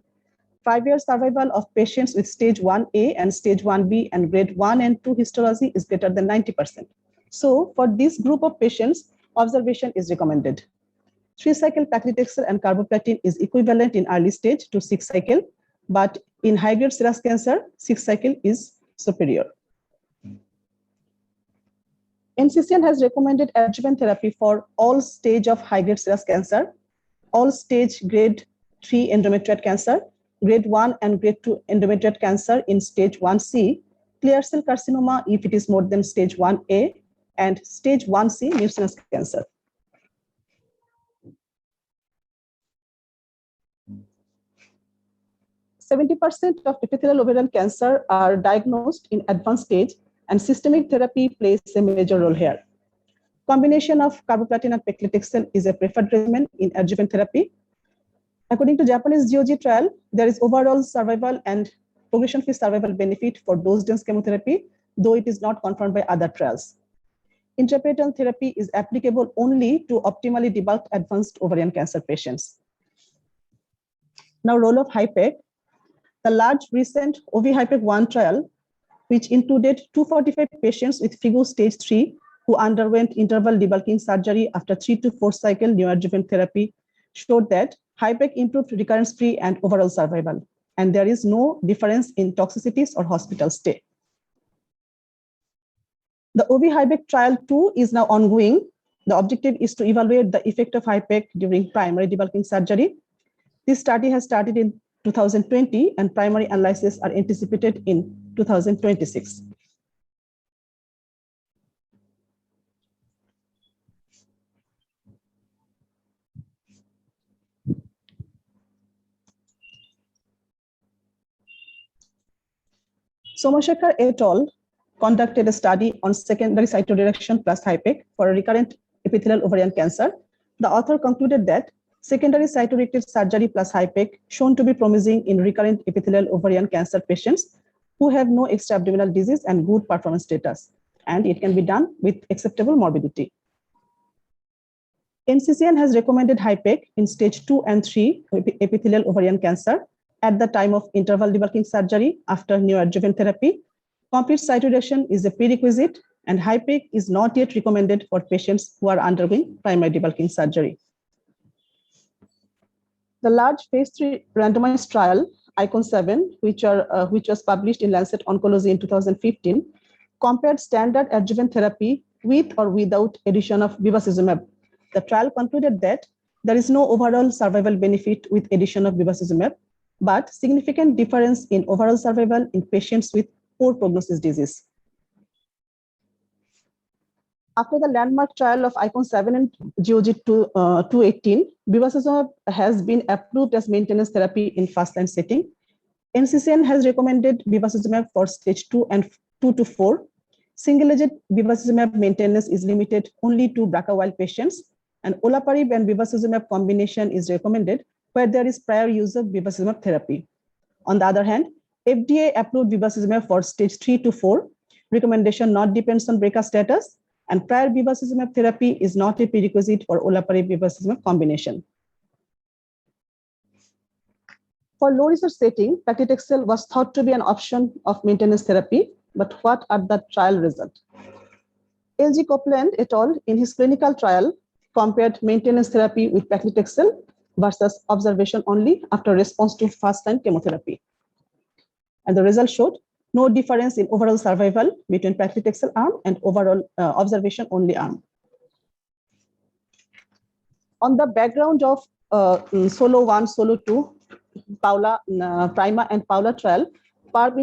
5-year survival of patients with stage 1A and stage 1B and grade 1 and 2 histology is greater than 90%. So for this group of patients, observation is recommended. 3-cycle paclitaxel and carboplatin is equivalent in early stage to 6-cycle, but in high-grade serous cancer, 6-cycle is superior. NCCN has recommended adjuvant therapy for all stage of high-grade serous cancer, all stage grade 3 endometrioid cancer, grade 1 and grade 2 endometrioid cancer in stage 1C, clear cell carcinoma if it is more than stage 1A, and stage 1C mucinous cancer. %70 of epithelial ovarian cancer are diagnosed in advanced stage, and systemic therapy plays a major role here. Combination of carboplatin and paclitaxel is a preferred regimen in adjuvant therapy. According to Japanese GOG trial, there is overall survival and progression-free survival benefit for dose-dense chemotherapy, though it is not confirmed by other trials. Intraperitoneal therapy is applicable only to optimally debulked advanced ovarian cancer patients. Now, role of HIPEC. The large recent OV-HIPEC-1 trial, which included 245 patients with FIGO stage 3 who underwent interval debulking surgery after 3 to 4 cycle neoadjuvant therapy, showed that HIPEC improved recurrence-free and overall survival, and there is no difference in toxicities or hospital stay. The OV-HIPEC trial 2 is now ongoing. The objective is to evaluate the effect of HIPEC during primary debulking surgery. This study has started in 2020, and primary analysis are anticipated in 2026. Somashekar et al. Conducted a study on secondary cytodirection plus HIPEC for recurrent epithelial ovarian cancer. The author concluded that secondary cytodirected surgery plus HIPEC shown to be promising in recurrent epithelial ovarian cancer patients who have no extra-abdominal disease and good performance status, and it can be done with acceptable morbidity. NCCN has recommended HIPEC in stage 2 and 3 epithelial ovarian cancer at the time of interval debulking surgery after neoadjuvant therapy. Complete cytodirection is a prerequisite, and HIPEC is not yet recommended for patients who are undergoing primary debulking surgery. The large phase 3 randomized trial, ICON-7, which was published in Lancet Oncology in 2015, compared standard adjuvant therapy with or without addition of bevacizumab. The trial concluded that there is no overall survival benefit with addition of bevacizumab, but significant difference in overall survival in patients with poor prognosis disease. After the landmark trial of ICON-7 and GOG 218, bevacizumab has been approved as maintenance therapy in first-line setting. NCCN has recommended bevacizumab for stage 2 and 2 to 4. Single-agent bevacizumab maintenance is limited only to BRCA-wild patients, and olaparib and bevacizumab combination is recommended where there is prior use of bevacizumab therapy. On the other hand, FDA approved bevacizumab for stage 3 to 4. Recommendation not depends on BRCA status, and prior bevacizumab therapy is not a prerequisite for olaparib bevacizumab combination. For low research setting, paclitaxel was thought to be an option of maintenance therapy, but what are the trial results? LG Copeland et al. In his clinical trial compared maintenance therapy with paclitaxel versus observation only after response to first-line chemotherapy. And the results showed no difference in overall survival between paclitaxel arm and overall observation only arm. On the background of SOLO 1, SOLO 2, PRIMA and PAULA trial, PARP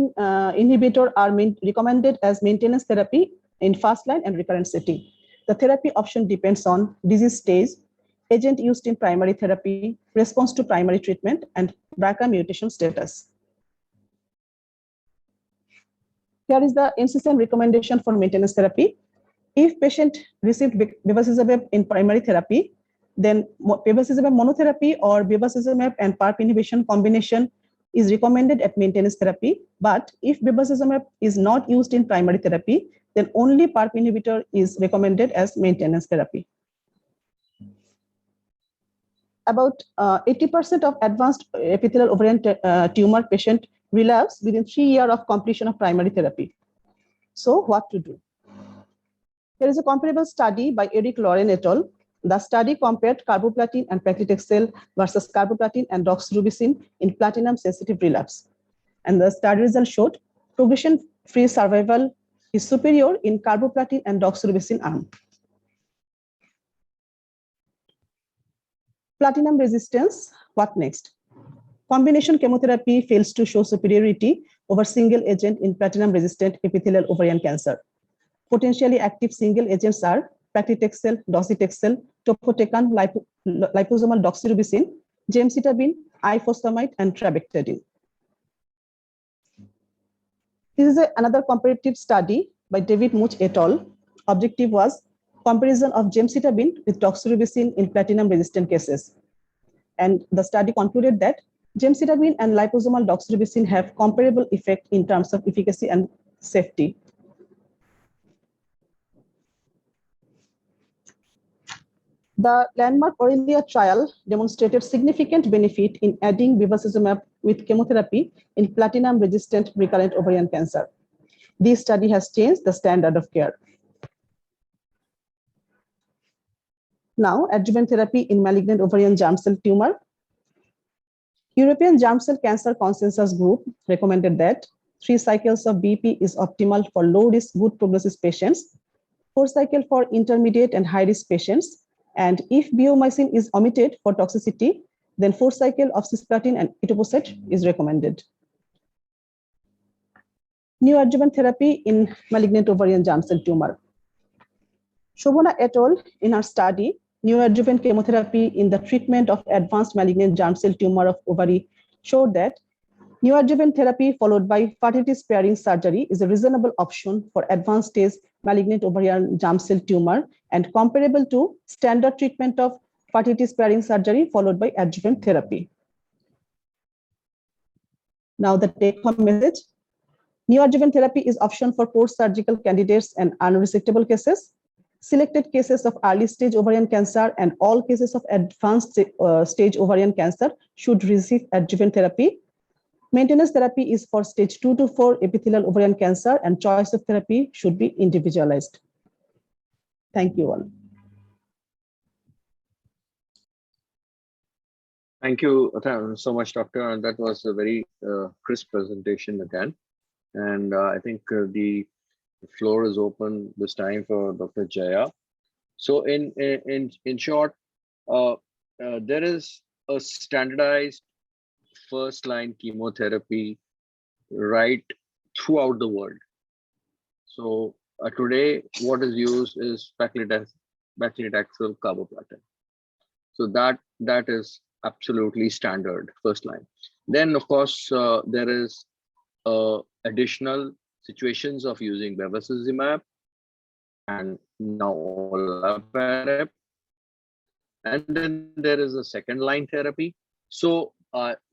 inhibitor are recommended as maintenance therapy in first line and recurrent setting. The therapy option depends on disease stage, agent used in primary therapy, response to primary treatment, and BRCA mutation status. Here is the NCCN recommendation for maintenance therapy. If patient received bevacizumab in primary therapy, then bevacizumab monotherapy or bevacizumab and PARP inhibition combination is recommended at maintenance therapy. But if bevacizumab is not used in primary therapy, then only PARP inhibitor is recommended as maintenance therapy. About 80% of advanced epithelial ovarian tumor patient relapse within 3 years of completion of primary therapy. So what to do? There is a comparable study by Eric Lauren et al. The study compared carboplatin and paclitaxel versus carboplatin and doxorubicin in platinum-sensitive relapse. And the study result showed progression-free survival is superior in carboplatin and doxorubicin arm. Platinum resistance, what next? Combination chemotherapy fails to show superiority over single agent in platinum-resistant epithelial ovarian cancer. Potentially active single agents are paclitaxel, docetaxel, topotecan, liposomal doxorubicin, gemcitabine, ifosfamide, and trabectedin. This is another comparative study by David Much et al. Objective was comparison of gemcitabine with doxorubicin in platinum-resistant cases. And the study concluded that gemcitabine and liposomal doxorubicin have comparable effect in terms of efficacy and safety. The landmark Aurelia trial demonstrated significant benefit in adding bevacizumab with chemotherapy in platinum-resistant recurrent ovarian cancer. This study has changed the standard of care. Now, adjuvant therapy in malignant ovarian germ cell tumor. European Germ Cell Cancer Consensus Group recommended that 3 cycles of BP is optimal for low-risk, good prognosis patients, 4 cycles for intermediate and high-risk patients, and if bleomycin is omitted for toxicity, then 4 cycles of cisplatin and etoposide is recommended. Neoadjuvant therapy in malignant ovarian germ cell tumor. Shobana et al. In her study, neoadjuvant chemotherapy in the treatment of advanced malignant germ cell tumor of ovary showed that neoadjuvant therapy followed by fertility sparing surgery is a reasonable option for advanced stage malignant ovarian germ cell tumor and comparable to standard treatment of fertility sparing surgery followed by adjuvant therapy. Now the take-home message. Neoadjuvant therapy is option for post-surgical candidates and unresectable cases. Selected cases of early stage ovarian cancer and all cases of advanced stage ovarian cancer should receive adjuvant therapy. Maintenance therapy is for stage 2 to 4 epithelial ovarian cancer and choice of therapy should be individualized. Thank you all. Thank you so much, Doctor. And that was a very crisp presentation again. And I think the floor is open this time for Dr. Jaya. So in short, there is a standardized first-line chemotherapy right throughout the world. So today, what is used is paclitaxel carboplatin. So that is absolutely standard first line. Then, of course, there is additional situations of using bevacizumab and now olaparib. And then there is a second line therapy. So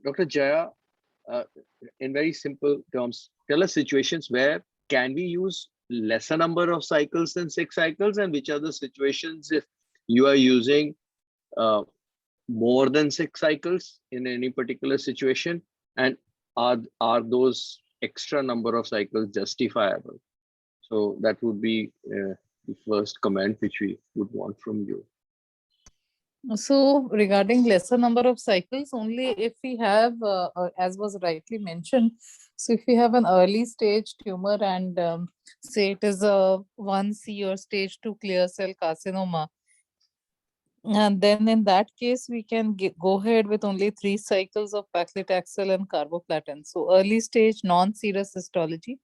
Dr. Jaya, in very simple terms, tell us situations where can we use lesser number of cycles than 6 cycles, and which are the situations if you are using more than 6 cycles in any particular situation, and are those extra number of cycles justifiable? So that would be the first comment which we would want from you. So regarding lesser number of cycles, only if we have, as was rightly mentioned, so if we have an early stage tumor and say it is a 1C or stage 2 clear cell carcinoma, And then in that case, we can go ahead with only 3 cycles of paclitaxel and carboplatin. So early stage non-serous histology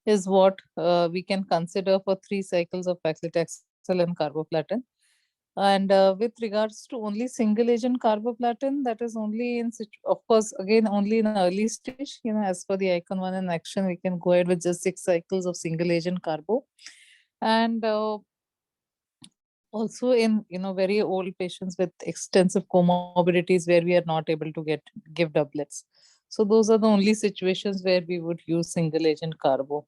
is what we can consider for 3 cycles of paclitaxel and carboplatin. And with regards to only single agent carboplatin, that is only in, of course, again, only in early stage, as per the icon 1 in action, we can go ahead with just 6 cycles of single agent carbo. And also in, very old patients with extensive comorbidities where we are not able to give doublets. So those are the only situations where we would use single agent carbo.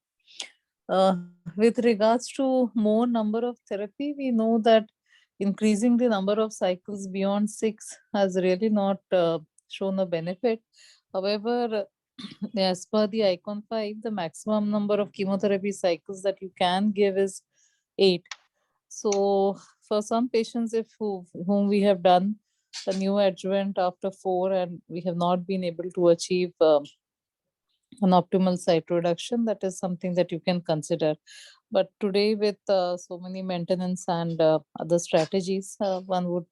With regards to more number of therapy, we know that increasing the number of cycles beyond 6 has really not shown a benefit. However, as per the icon 5, the maximum number of chemotherapy cycles that you can give is 8. So for some patients whom we have done the new adjuvant after 4 and we have not been able to achieve an optimal site reduction, that is something that you can consider. But today with so many maintenance and other strategies, one would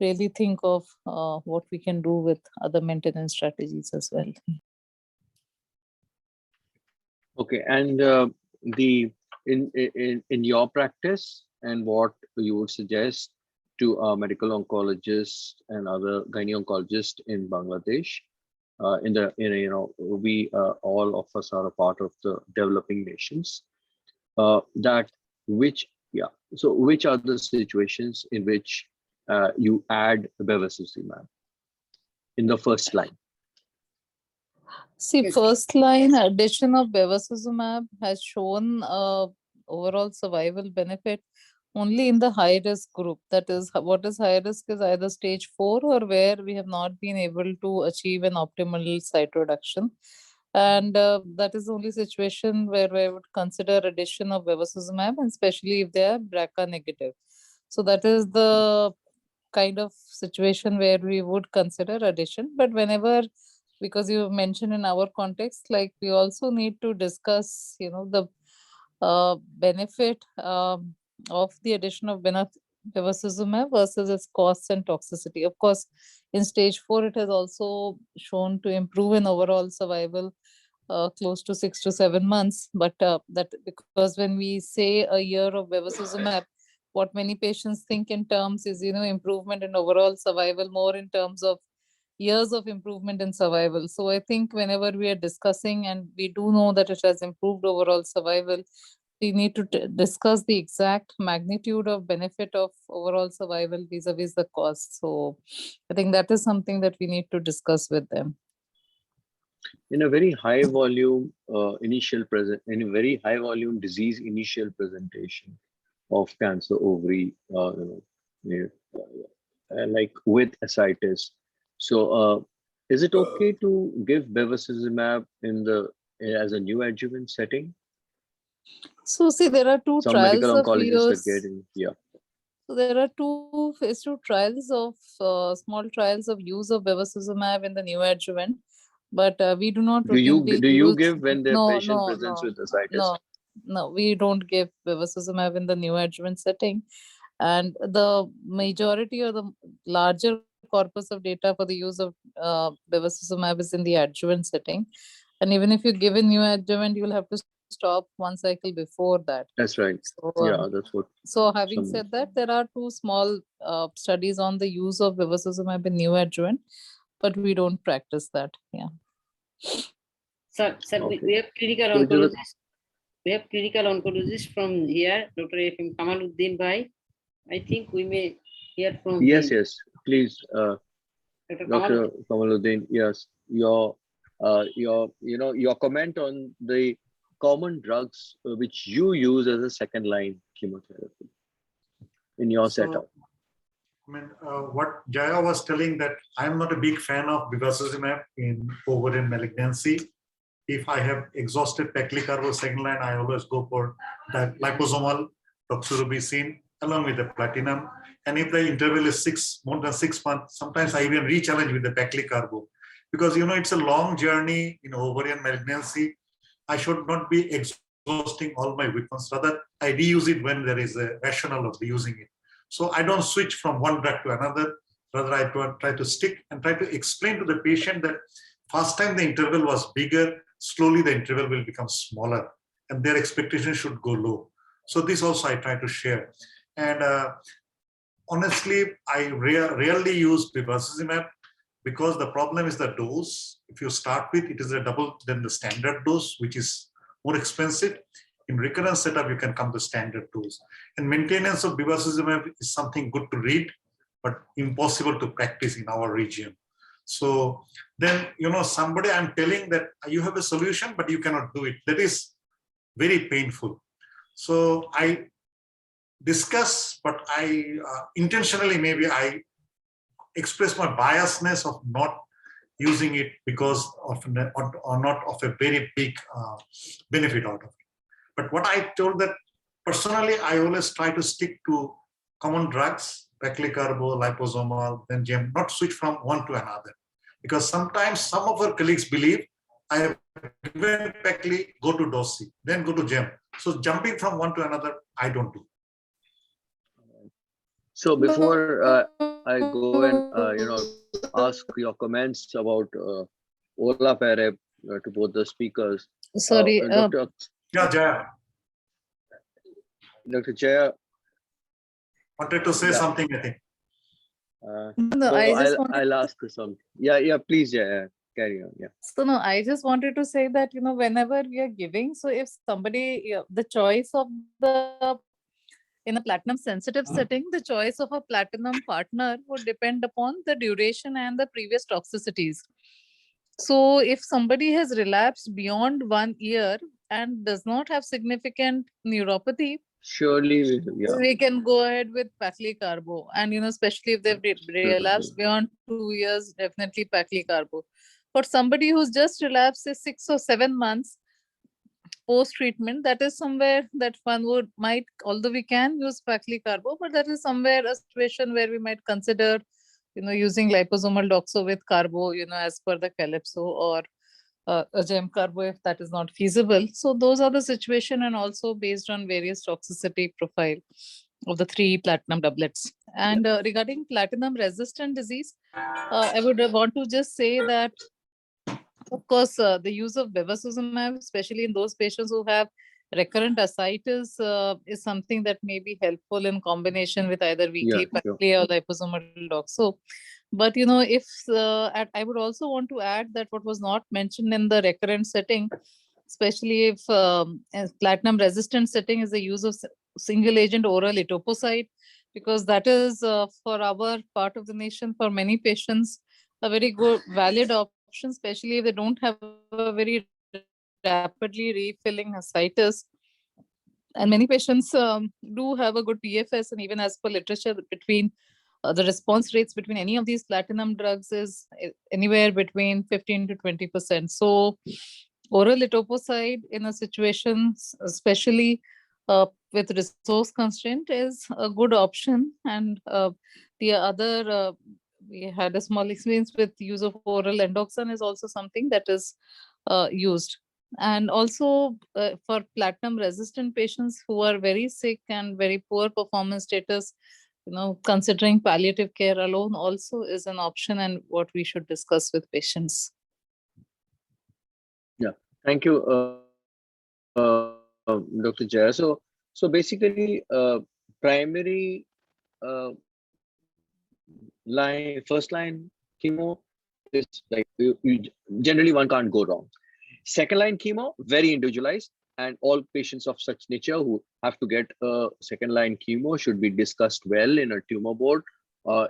really think of what we can do with other maintenance strategies as well. Okay, and in your practice and what you would suggest to a medical oncologist and other gynae oncologists in Bangladesh, we all of us are a part of the developing nations. Which are the situations in which you add bevacizumab in the first line? See, first line addition of bevacizumab has shown overall survival benefit only in the high risk group. That is, what is high risk is either stage 4 or where we have not been able to achieve an optimal site reduction. And that is the only situation where I would consider addition of bevacizumab, and especially if they are BRCA negative. So that is the kind of situation where we would consider addition. But whenever, because you mentioned in our context, like we also need to discuss, the benefit of the addition of bevacizumab versus its costs and toxicity. Of course, in stage 4, it has also shown to improve in overall survival close to 6 to 7 months. But that because when we say a year of bevacizumab, what many patients think in terms is, improvement in overall survival, more in terms of years of improvement in survival. So I think whenever we are discussing and we do know that it has improved overall survival, we need to discuss the exact magnitude of benefit of overall survival vis-a-vis the cost. So I think that is something that we need to discuss with them. In a very high volume very high volume disease initial presentation of cancer ovary, like with ascites. So is it okay to give bevacizumab as a new adjuvant setting? So see, there are two Some trials medical of oncologists are use. getting, So there are 2 phase 2 trials of small trials of use of bevacizumab in the neoadjuvant, but we do not do you use, give when the patient presents with ascites? No, we don't give bevacizumab in the neoadjuvant setting. And the majority or the larger corpus of data for the use of bevacizumab is in the adjuvant setting. And even if you give a neoadjuvant, you'll have to stop 1 cycle before that. That's right. So, Yeah, that's what. So having said that, there are 2 small studies on the use of bevacizumab in neoadjuvant, but we don't practice that. Yeah. Sir, Okay. we have clinical oncologists. We have clinical oncologists from here, Dr. F.M. Kamaluddin Bhai. I think we may hear from him. Yes, please, Dr. Kamaluddin. Yes, your comment on the common drugs which you use as a second line chemotherapy in your setup. I mean, what Jaya was telling, that I'm not a big fan of bevacizumab in ovarian malignancy. If I have exhausted paclitaxel second line, I always go for the liposomal doxorubicin along with the platinum. And if the interval is more than 6 months, sometimes I even re-challenge with the paclitaxel, because it's a long journey in ovarian malignancy. I should not be exhausting all my weapons. Rather, I reuse it when there is a rationale of reusing it. So I don't switch from one drug to another. Rather, I try to stick and try to explain to the patient that first time the interval was bigger, slowly the interval will become smaller and their expectation should go low. So this also I try to share. And honestly, I rarely use bevacizumab because the problem is the dose. If you start with, it is a double than the standard dose, which is more expensive. In recurrent setup, you can come to standard dose. And maintenance of bevacizumab is something good to read, but impossible to practice in our region. So then, somebody I'm telling that you have a solution, but you cannot do it. That is very painful. So I discuss, but I intentionally, maybe I express my biasness of not using it because of or not of a very big benefit out of it. But what I told that personally, I always try to stick to common drugs, paclicarbo, liposomal, then gem, not switch from one to another. Because sometimes some of our colleagues believe I have given pacli, go to dosi, then go to gem. So jumping from one to another, I don't do. So before I go and ask your comments about olaparib to both the speakers. Sorry, Dr. Yeah, Jaya. Dr. Jaya wanted to say something, I think. No, I'll ask you something. Yeah, please, Jaya, carry on. Yeah. So no, I just wanted to say that, whenever we are giving, so if somebody, the choice of in a platinum sensitive setting, the choice of a platinum partner would depend upon the duration and the previous toxicities. So if somebody has relapsed beyond 1 year and does not have significant neuropathy, surely we can go ahead with paclicarbo. And, especially if they've relapsed beyond 2 years, definitely paclicarbo. For somebody who's just relapsed, say 6 or 7 months post-treatment, that is somewhere that one might, although we can use paclicarbo, but that is somewhere a situation where we might consider, using liposomal doxo with carbo, as per the Calypso, or a gem carbo if that is not feasible. So those are the situation, and also based on various toxicity profile of the 3 platinum doublets. And regarding platinum resistant disease, I would want to just say that, of course, the use of bevacizumab, especially in those patients who have recurrent ascites, is something that may be helpful in combination with either weekly pacli or liposomal doxo. But, if I would also want to add that what was not mentioned in the recurrent setting, especially if platinum resistant setting, is the use of single agent oral etoposide, because that is for our part of the nation, for many patients, a very good valid option, especially if they don't have a very rapidly refilling ascites. And many patients do have a good PFS, and even as per literature, between the response rates between any of these platinum drugs is anywhere between 15 to 20%. So oral etoposide in a situation, especially with resource constraint, is a good option. And the other, we had a small experience with use of oral endoxan, is also something that is used. And also for platinum resistant patients who are very sick and very poor performance status, considering palliative care alone also is an option, and what we should discuss with patients. Yeah, thank you, Dr. Jaya. So basically, primary first line chemo is like generally one can't go wrong. Second line chemo, very individualized, and all patients of such nature who have to get a second line chemo should be discussed well in a tumor board.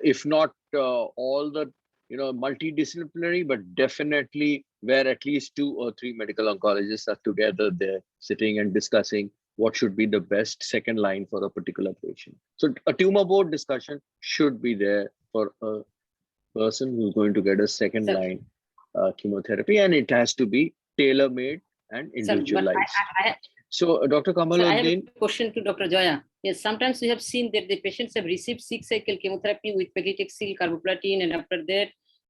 If not all the multidisciplinary, but definitely where at least 2 or 3 medical oncologists are together there sitting and discussing what should be the best second line for a particular patient. So a tumor board discussion should be there for a person who's going to get a second line chemotherapy, and it has to be tailor-made and individualized. So Dr. Kamaluddin, I have a question to Dr. Jaya. Yes, sometimes we have seen that the patients have received 6-cycle chemotherapy with paclitaxel, carboplatin, and after that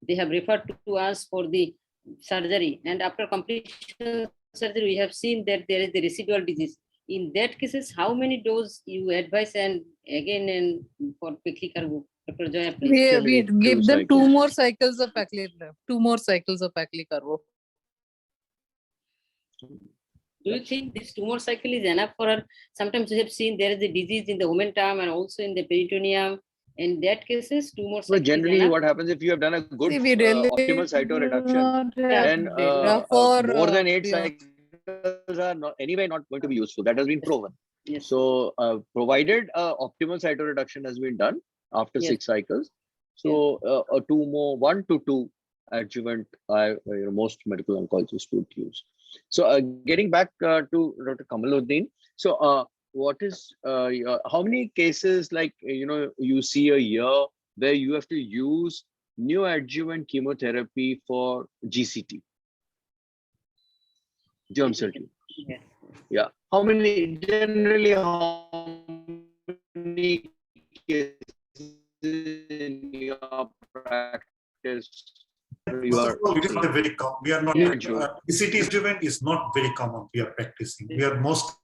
they have referred to us for the surgery. And after completion surgery, we have seen that there is the residual disease. In that cases, how many doses you advise, and again and for Peklikarvo. Dr. Joya, please. We Generally, give two them two cycles. more cycles of Paclitaxel, 2 more cycles of Paclitaxel. Do you think this 2 more cycle is enough for her? Sometimes we have seen there is a disease in the omentum and also in the peritoneum. In that cases, 2 more So cycles is generally, enough. what happens if you have done a good See, we really optimal cytoreduction, not have then data for more than 8 beyond. cycles are not, anyway not going to be useful. That has been proven. Yes. So provided optimal cytoreduction has been done after Yes. 6 cycles, so a 2 more, 1 to 2 adjuvant, most medical oncologists would use. So getting back to Dr. Kamaluddin, so what is how many cases you see a year where you have to use neoadjuvant chemotherapy for GCT, germ cell tumor? Yes. Yeah, how many cases in your practice you First are of all, it is not a very common. We are not. GCT adjuvant is not very common. We are practicing. We are most